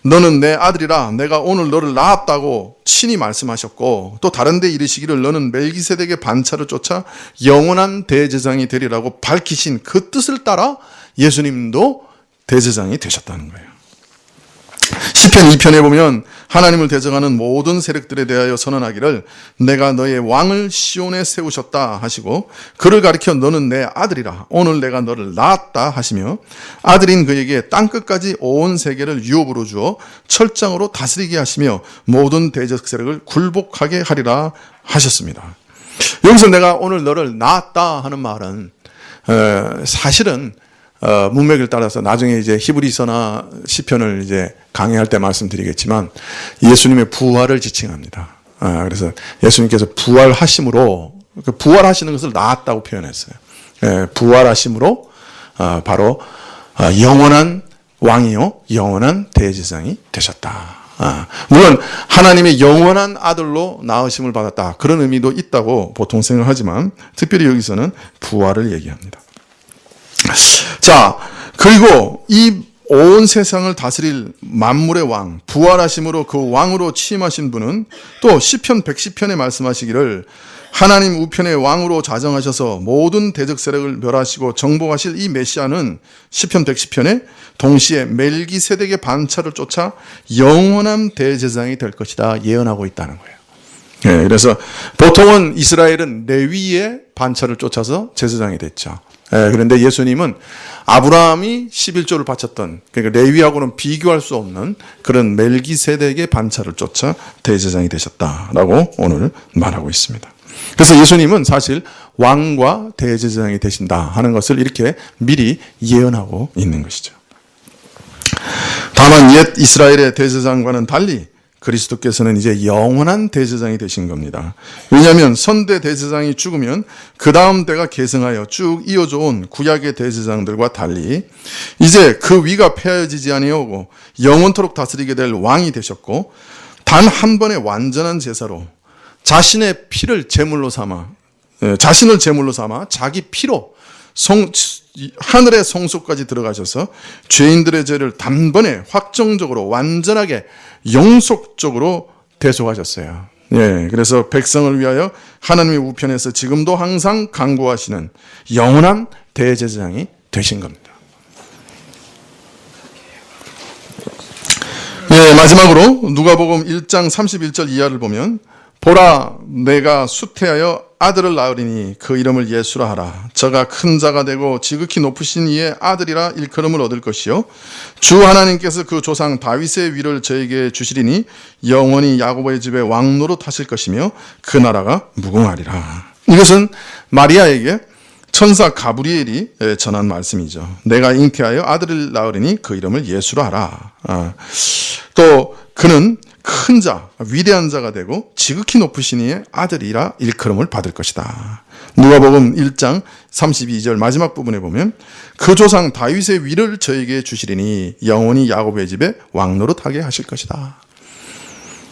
너는 내 아들이라 내가 오늘 너를 낳았다고 친히 말씀하셨고, 또 다른 데 이르시기를 너는 멜기세덱의 반차를 쫓아 영원한 대제사장이 되리라고 밝히신 그 뜻을 따라 예수님도 대제사장이 되셨다는 거예요. 시편 2편에 보면 하나님을 대적하는 모든 세력들에 대하여 선언하기를 내가 너의 왕을 시온에 세우셨다 하시고, 그를 가리켜 너는 내 아들이라 오늘 내가 너를 낳았다 하시며, 아들인 그에게 땅끝까지 온 세계를 유업으로 주어 철장으로 다스리게 하시며 모든 대적 세력을 굴복하게 하리라 하셨습니다. 여기서 내가 오늘 너를 낳았다 하는 말은 사실은 문맥을 따라서 나중에 이제 히브리서나 시편을 이제 강의할 때 말씀드리겠지만 예수님의 부활을 지칭합니다. 그래서 예수님께서 부활하심으로, 부활하시는 것을 낳았다고 표현했어요. 부활하심으로 바로 영원한 왕이요 영원한 대제사장이 되셨다. 물론 하나님의 영원한 아들로 낳으심을 받았다, 그런 의미도 있다고 보통 생각하지만 특별히 여기서는 부활을 얘기합니다. 자, 그리고 이 온 세상을 다스릴 만물의 왕, 부활하심으로 그 왕으로 취임하신 분은 또 시편 110편에 말씀하시기를 하나님 우편의 왕으로 자정하셔서 모든 대적 세력을 멸하시고 정복하실 이 메시아는 시편 110편에 동시에 멜기세덱의 반차를 쫓아 영원한 대제사장이 될 것이다 예언하고 있다는 거예요. 그래서 보통은 이스라엘은 레위의 반차를 쫓아서 제사장이 됐죠. 그런데 예수님은 아브라함이 11조를 바쳤던, 그러니까 레위하고는 비교할 수 없는 그런 멜기세덱의 반차를 쫓아 대제사장이 되셨다라고 오늘 말하고 있습니다. 그래서 예수님은 사실 왕과 대제사장이 되신다 하는 것을 이렇게 미리 예언하고 있는 것이죠. 다만 옛 이스라엘의 대제사장과는 달리 그리스도께서는 이제 영원한 대제사장이 되신 겁니다. 왜냐하면 선대 대제사장이 죽으면 그 다음 때가 계승하여 쭉 이어져 온 구약의 대제사장들과 달리 이제 그 위가 폐하여지지 아니하고 영원토록 다스리게 될 왕이 되셨고, 단 한 번의 완전한 제사로 자신의 피를 제물로 삼아, 자신을 제물로 삼아 자기 피로 하늘의 성소까지 들어가셔서 죄인들의 죄를 단번에 확정적으로 완전하게 영속적으로 대속하셨어요. 그래서 백성을 위하여 하나님의 우편에서 지금도 항상 간구하시는 영원한 대제사장이 되신 겁니다. 마지막으로 누가복음 1장 31절 이하를 보면 보라, 내가 수태하여 아들을 낳으리니 그 이름을 예수라 하라. 저가 큰 자가 되고 지극히 높으신 이의 아들이라 일컬음을 얻을 것이요 주 하나님께서 그 조상 다윗의 위를 저에게 주시리니 영원히 야곱의 집에 왕노릇 하실 것이며 그 나라가 무궁하리라. 이것은 마리아에게 천사 가브리엘이 전한 말씀이죠. 내가 잉태하여 아들을 낳으리니 그 이름을 예수라 하라. 또 그는 큰 자, 위대한 자가 되고 지극히 높으신 이의 아들이라 일컬음을 받을 것이다. 누가복음 1장 32절 마지막 부분에 보면 그 조상 다윗의 위를 저에게 주시리니 영원히 야곱의 집에 왕노릇하게 하실 것이다.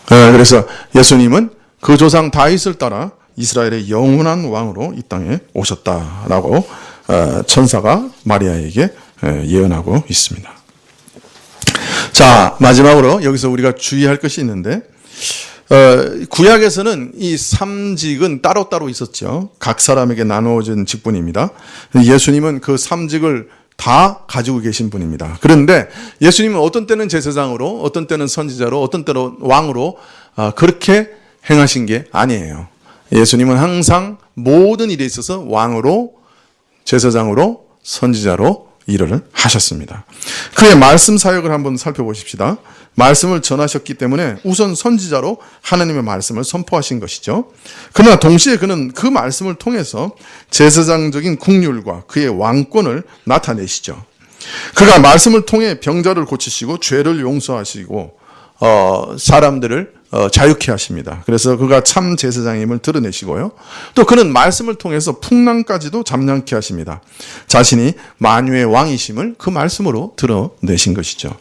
그래서 예수님은 그 조상 다윗을 따라 이스라엘의 영원한 왕으로 이 땅에 오셨다라고 천사가 마리아에게 예언하고 있습니다. 자, 마지막으로 여기서 우리가 주의할 것이 있는데 구약에서는 이 삼직은 따로따로 있었죠. 각 사람에게 나누어진 직분입니다. 예수님은 그 삼직을 다 가지고 계신 분입니다. 그런데 예수님은 어떤 때는 제사장으로, 어떤 때는 선지자로, 어떤 때는 왕으로 그렇게 행하신 게 아니에요. 예수님은 항상 모든 일에 있어서 왕으로, 제사장으로, 선지자로 일을 하셨습니다. 그의 말씀 사역을 한번 살펴보십시다. 말씀을 전하셨기 때문에 우선 선지자로 하나님의 말씀을 선포하신 것이죠. 그러나 동시에 그는 그 말씀을 통해서 제사장적인 국률과 그의 왕권을 나타내시죠. 그가 말씀을 통해 병자를 고치시고 죄를 용서하시고 사람들을 자유케 하십니다. 그래서 그가 참 제사장임을 드러내시고요. 또 그는 말씀을 통해서 풍랑까지도 잠잠케 하십니다. 자신이 만유의 왕이심을 그 말씀으로 드러내신 것이죠.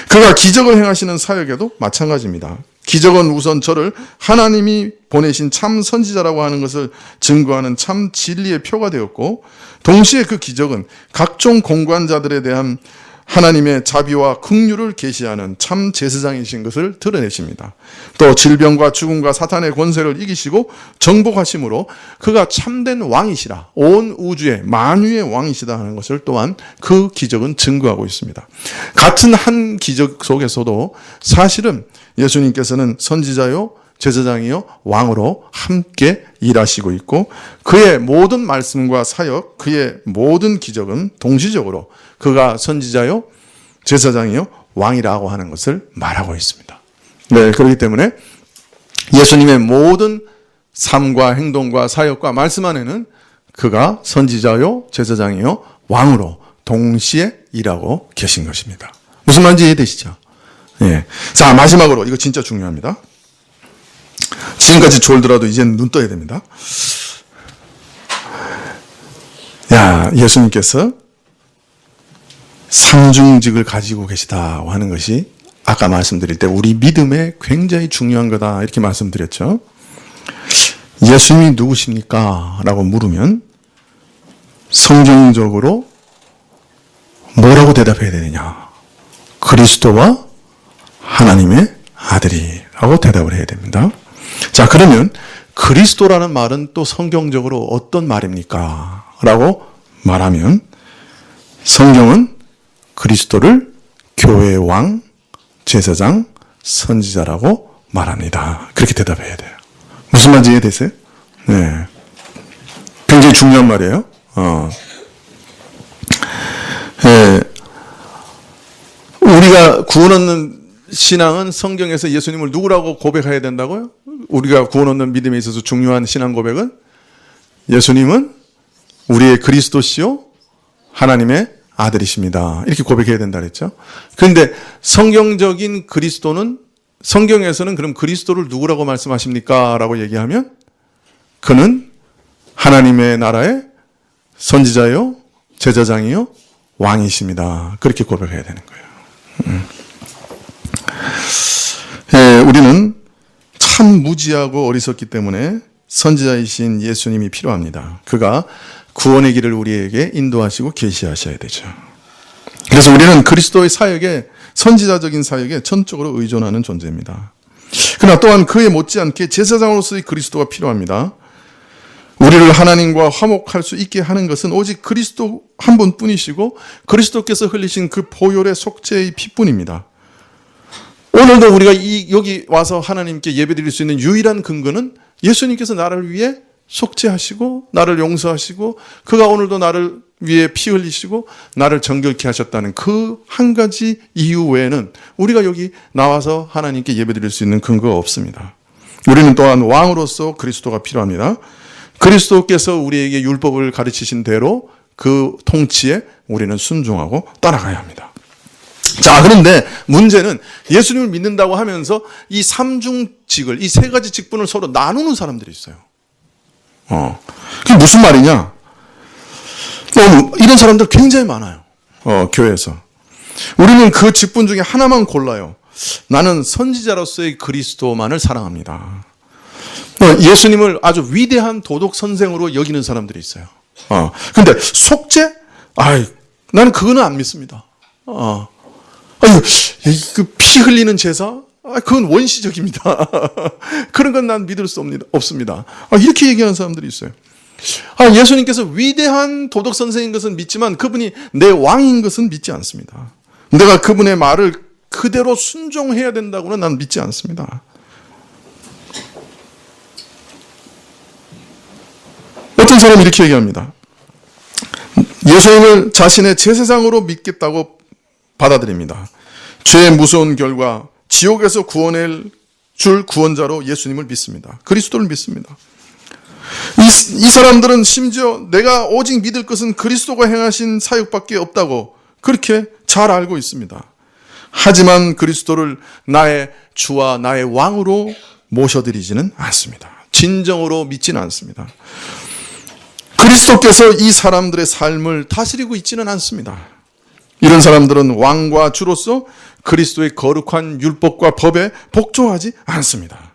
그가 기적을 행하시는 사역에도 마찬가지입니다. 기적은 우선 저를 하나님이 보내신 참 선지자라고 하는 것을 증거하는 참 진리의 표가 되었고, 동시에 그 기적은 각종 공관자들에 대한 하나님의 자비와 긍휼을 계시하는 참 제사장이신 것을 드러내십니다. 또 질병과 죽음과 사탄의 권세를 이기시고 정복하심으로 그가 참된 왕이시라, 온 우주의 만유의 왕이시다 하는 것을 또한 그 기적은 증거하고 있습니다. 같은 한 기적 속에서도 사실은 예수님께서는 선지자요, 제사장이요, 왕으로 함께 일하시고 있고, 그의 모든 말씀과 사역, 그의 모든 기적은 동시적으로 그가 선지자요, 제사장이요, 왕이라고 하는 것을 말하고 있습니다. 네, 그렇기 때문에 예수님의 모든 삶과 행동과 사역과 말씀 안에는 그가 선지자요, 제사장이요, 왕으로 동시에 일하고 계신 것입니다. 무슨 말인지 이해되시죠? 예. 자, 마지막으로 이거 진짜 중요합니다. 지금까지 졸더라도 이제는 눈 떠야 됩니다. 예수님께서 삼중직을 가지고 계시다고 하는 것이 아까 말씀드릴 때 우리 믿음에 굉장히 중요한 거다 이렇게 말씀드렸죠. 예수님이 누구십니까? 라고 물으면 성경적으로 뭐라고 대답해야 되느냐? 그리스도와 하나님의 아들이라고 대답을 해야 됩니다. 자, 그러면 그리스도라는 말은 또 성경적으로 어떤 말입니까? 라고 말하면 성경은 그리스도를 교회의 왕, 제사장, 선지자라고 말합니다. 그렇게 대답해야 돼요. 무슨 말인지 이해되세요? 네. 굉장히 중요한 말이에요. 우리가 구원 얻는 신앙은 성경에서 예수님을 누구라고 고백해야 된다고요? 우리가 구원 얻는 믿음에 있어서 중요한 신앙 고백은 예수님은 우리의 그리스도시요 하나님의 아들이십니다. 이렇게 고백해야 된다 그랬죠. 그런데 성경적인 그리스도는 성경에서는 그럼 그리스도를 누구라고 말씀하십니까? 라고 얘기하면 그는 하나님의 나라의 선지자요, 제사장이요, 왕이십니다. 그렇게 고백해야 되는 거예요. 우리는 참 무지하고 어리석기 때문에 선지자이신 예수님이 필요합니다. 그가 구원의 길을 우리에게 인도하시고 계시하셔야 되죠. 그래서 우리는 그리스도의 사역에, 선지자적인 사역에 전적으로 의존하는 존재입니다. 그러나 또한 그에 못지않게 제사장으로서의 그리스도가 필요합니다. 우리를 하나님과 화목할 수 있게 하는 것은 오직 그리스도 한 분뿐이시고 그리스도께서 흘리신 그 보혈의 속죄의 피뿐입니다. 오늘도 우리가 여기 와서 하나님께 예배드릴 수 있는 유일한 근거는 예수님께서 나를 위해 속죄하시고 나를 용서하시고 그가 오늘도 나를 위해 피 흘리시고 나를 정결케 하셨다는 그 한 가지 이유 외에는 우리가 여기 나와서 하나님께 예배드릴 수 있는 근거가 없습니다. 우리는 또한 왕으로서 그리스도가 필요합니다. 그리스도께서 우리에게 율법을 가르치신 대로 그 통치에 우리는 순종하고 따라가야 합니다. 자, 그런데 문제는 예수님을 믿는다고 하면서 이 삼중직을, 이 세 가지 직분을 서로 나누는 사람들이 있어요. 그게 무슨 말이냐? 이런 사람들 굉장히 많아요. 교회에서. 우리는 그 직분 중에 하나만 골라요. 나는 선지자로서의 그리스도만을 사랑합니다. 예수님을 아주 위대한 도덕 선생으로 여기는 사람들이 있어요. 근데 속죄? 나는 그거는 안 믿습니다. 그 피 흘리는 제사? 그건 원시적입니다. 그런 건 난 믿을 수 없습니다. 이렇게 얘기하는 사람들이 있어요. 예수님께서 위대한 도덕 선생인 것은 믿지만 그분이 내 왕인 것은 믿지 않습니다. 내가 그분의 말을 그대로 순종해야 된다고는 난 믿지 않습니다. 어떤 사람이 이렇게 얘기합니다. 예수님을 자신의 제사장으로 믿겠다고 받아들입니다. 죄의 무서운 결과 지옥에서 구원해 줄 구원자로 예수님을 믿습니다. 그리스도를 믿습니다. 이 사람들은 심지어 내가 오직 믿을 것은 그리스도가 행하신 사역밖에 없다고 그렇게 잘 알고 있습니다. 하지만 그리스도를 나의 주와 나의 왕으로 모셔드리지는 않습니다. 진정으로 믿지는 않습니다. 그리스도께서 이 사람들의 삶을 다스리고 있지는 않습니다. 이런 사람들은 왕과 주로서 그리스도의 거룩한 율법과 법에 복종하지 않습니다.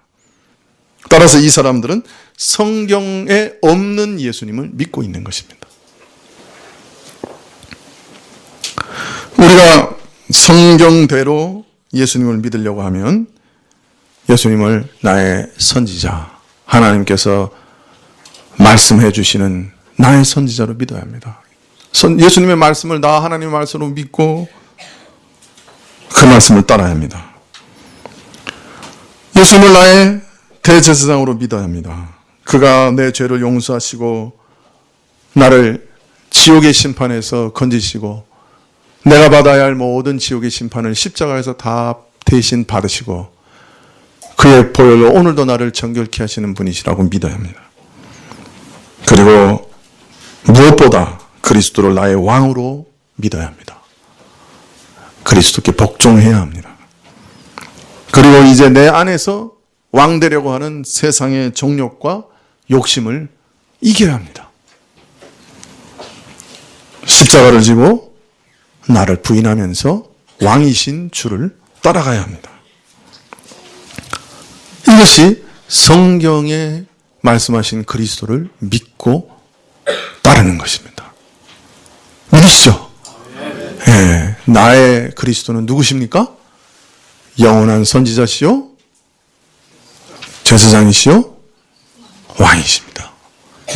따라서 이 사람들은 성경에 없는 예수님을 믿고 있는 것입니다. 우리가 성경대로 예수님을 믿으려고 하면 예수님을 나의 선지자, 하나님께서 말씀해 주시는 나의 선지자로 믿어야 합니다. 예수님의 말씀을 나 하나님의 말씀으로 믿고 그 말씀을 따라야 합니다. 예수님을 나의 대제사장으로 믿어야 합니다. 그가 내 죄를 용서하시고 나를 지옥의 심판에서 건지시고 내가 받아야 할 모든 지옥의 심판을 십자가에서 다 대신 받으시고 그의 보혈로 오늘도 나를 정결케 하시는 분이시라고 믿어야 합니다. 그리고 무엇보다 그리스도를 나의 왕으로 믿어야 합니다. 그리스도께 복종해야 합니다. 그리고 이제 내 안에서 왕 되려고 하는 세상의 정욕과 욕심을 이겨야 합니다. 십자가를 지고 나를 부인하면서 왕이신 주를 따라가야 합니다. 이것이 성경에 말씀하신 그리스도를 믿고 따르는 것입니다. 믿으시죠? 예, 나의 그리스도는 누구십니까? 영원한 선지자시요, 제사장이시요, 왕이십니다.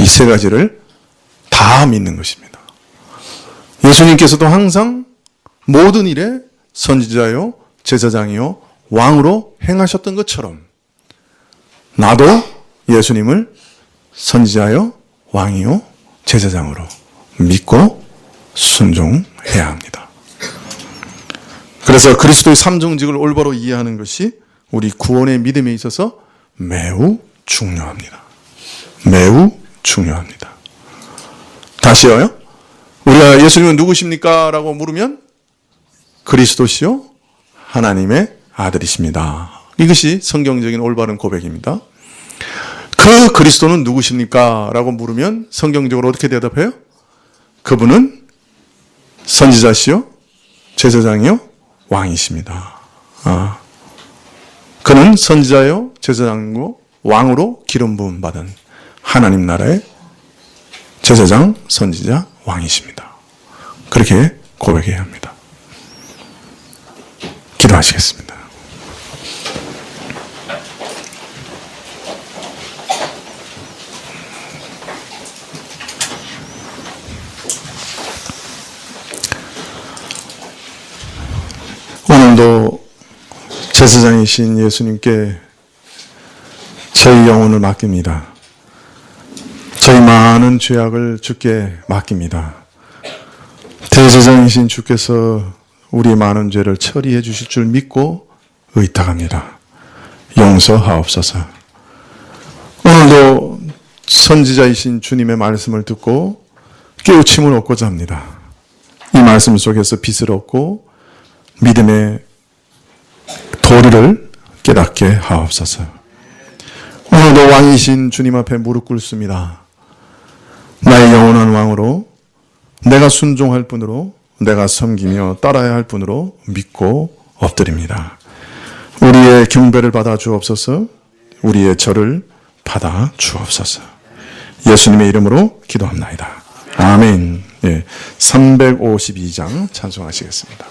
이 세 가지를 다 믿는 것입니다. 예수님께서도 항상 모든 일에 선지자요, 제사장이요, 왕으로 행하셨던 것처럼 나도 예수님을 선지자요, 왕이요, 제사장으로 믿고 순종해야 합니다. 그래서 그리스도의 삼중직을 올바로 이해하는 것이 우리 구원의 믿음에 있어서 매우 중요합니다. 매우 중요합니다. 다시요. 우리가 예수님은 누구십니까? 라고 물으면 그리스도시요 하나님의 아들이십니다. 이것이 성경적인 올바른 고백입니다. 그 그리스도는 누구십니까? 라고 물으면 성경적으로 어떻게 대답해요? 그분은 선지자시요, 제사장이요, 왕이십니다. 그는 선지자요, 제사장이고 왕으로 기름 부음 받은 하나님 나라의 제사장, 선지자, 왕이십니다. 그렇게 고백해야 합니다. 기도하시겠습니다. 오늘도 제사장이신 예수님께 저희 영혼을 맡깁니다. 저희 많은 죄악을 주께 맡깁니다. 대제사장이신 주께서 우리 많은 죄를 처리해 주실 줄 믿고 의탁합니다. 용서하옵소서. 오늘도 선지자이신 주님의 말씀을 듣고 깨우침을 얻고자 합니다. 이 말씀 속에서 빛을 얻고 믿음의 도리를 깨닫게 하옵소서. 오늘도 왕이신 주님 앞에 무릎 꿇습니다. 나의 영원한 왕으로, 내가 순종할 분으로, 내가 섬기며 따라야 할 분으로 믿고 엎드립니다. 우리의 경배를 받아 주옵소서. 우리의 절을 받아 주옵소서. 예수님의 이름으로 기도합나이다. 아멘. 352장 찬송하시겠습니다.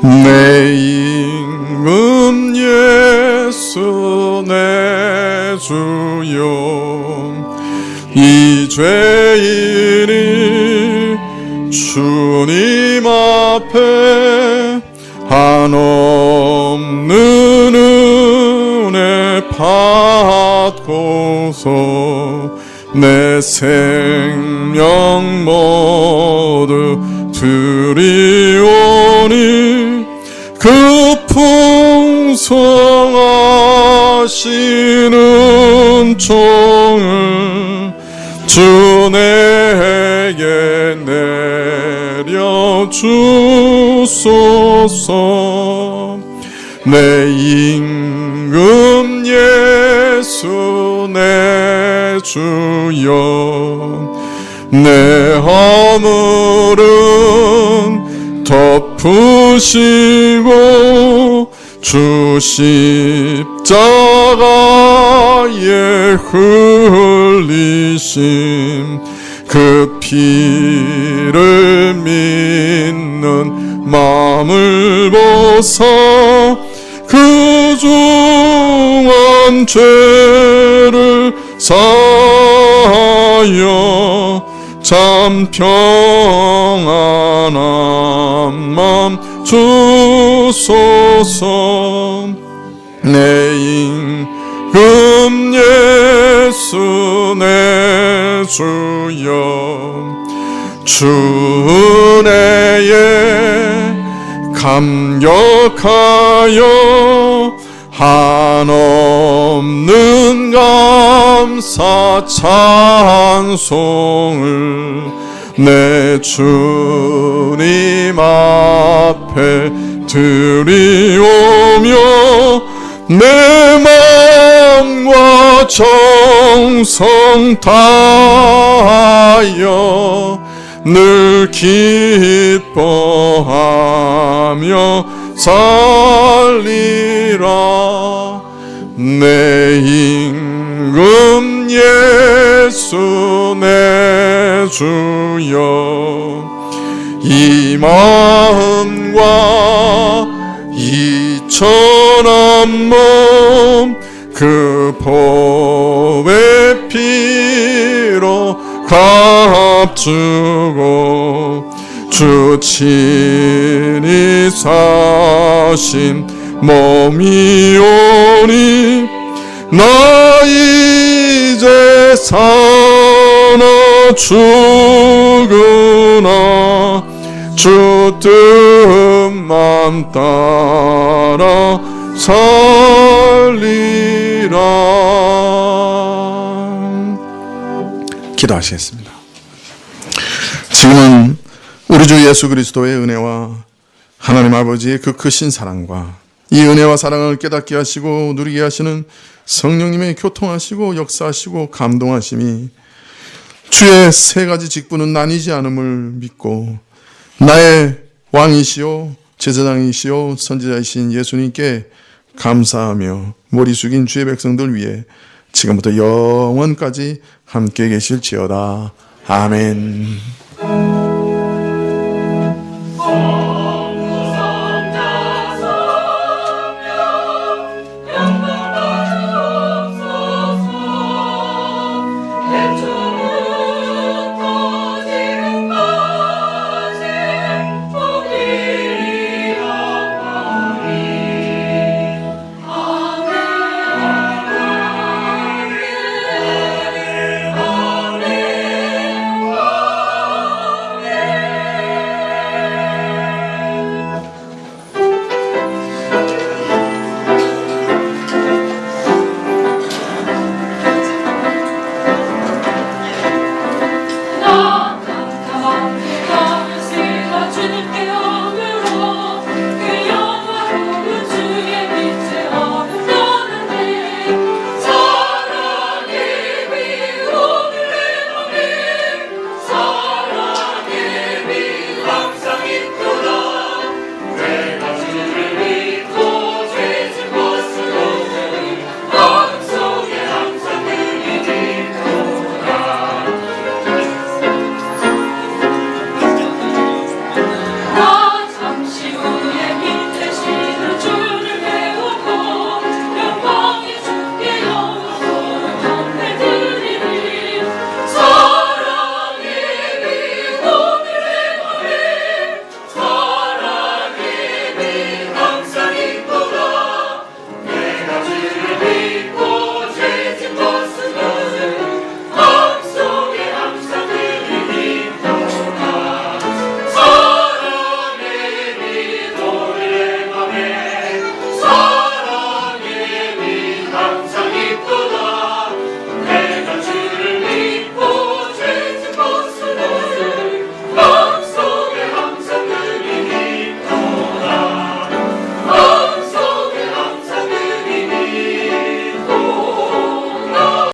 내 임금 예수 내 주여, 이 죄인이 주님 앞에 한없는 은혜 받고서 내 생명 모두 드리오니 그 풍성하신 은총을 주 내게 내려주소서. 내 임금 예수 내 주여, 내 허물은 덮으시고 주 십자가에 흘리신 그 피를 믿는 마음을 보사 그 중한 죄를 사하여 참 평안한 맘 주소서. 내 임금 예수 내 주여, 주 은혜에 감격하여 한없는 감사 찬송을 내 주님 앞에 드리오며 내 마음과 정성 다하여 늘 기뻐하며 살리라. 내 임금 예수 내 주여, 이 마음과 이 천한 몸 그 보배 피로 값주고 주 친히 사신 몸이오니 나 이제 사나 죽으나 주 뜻만 따라 살리라. 기도하시겠습니다. 지금은 우리 주 예수 그리스도의 은혜와 하나님 아버지의 그 크신 사랑과 이 은혜와 사랑을 깨닫게 하시고 누리게 하시는 성령님의 교통하시고 역사하시고 감동하심이 주의 세 가지 직분은 나뉘지 않음을 믿고 나의 왕이시오 제사장이시오 선지자이신 예수님께 감사하며 머리 숙인 주의 백성들 위해 지금부터 영원까지 함께 계실지어다. 아멘.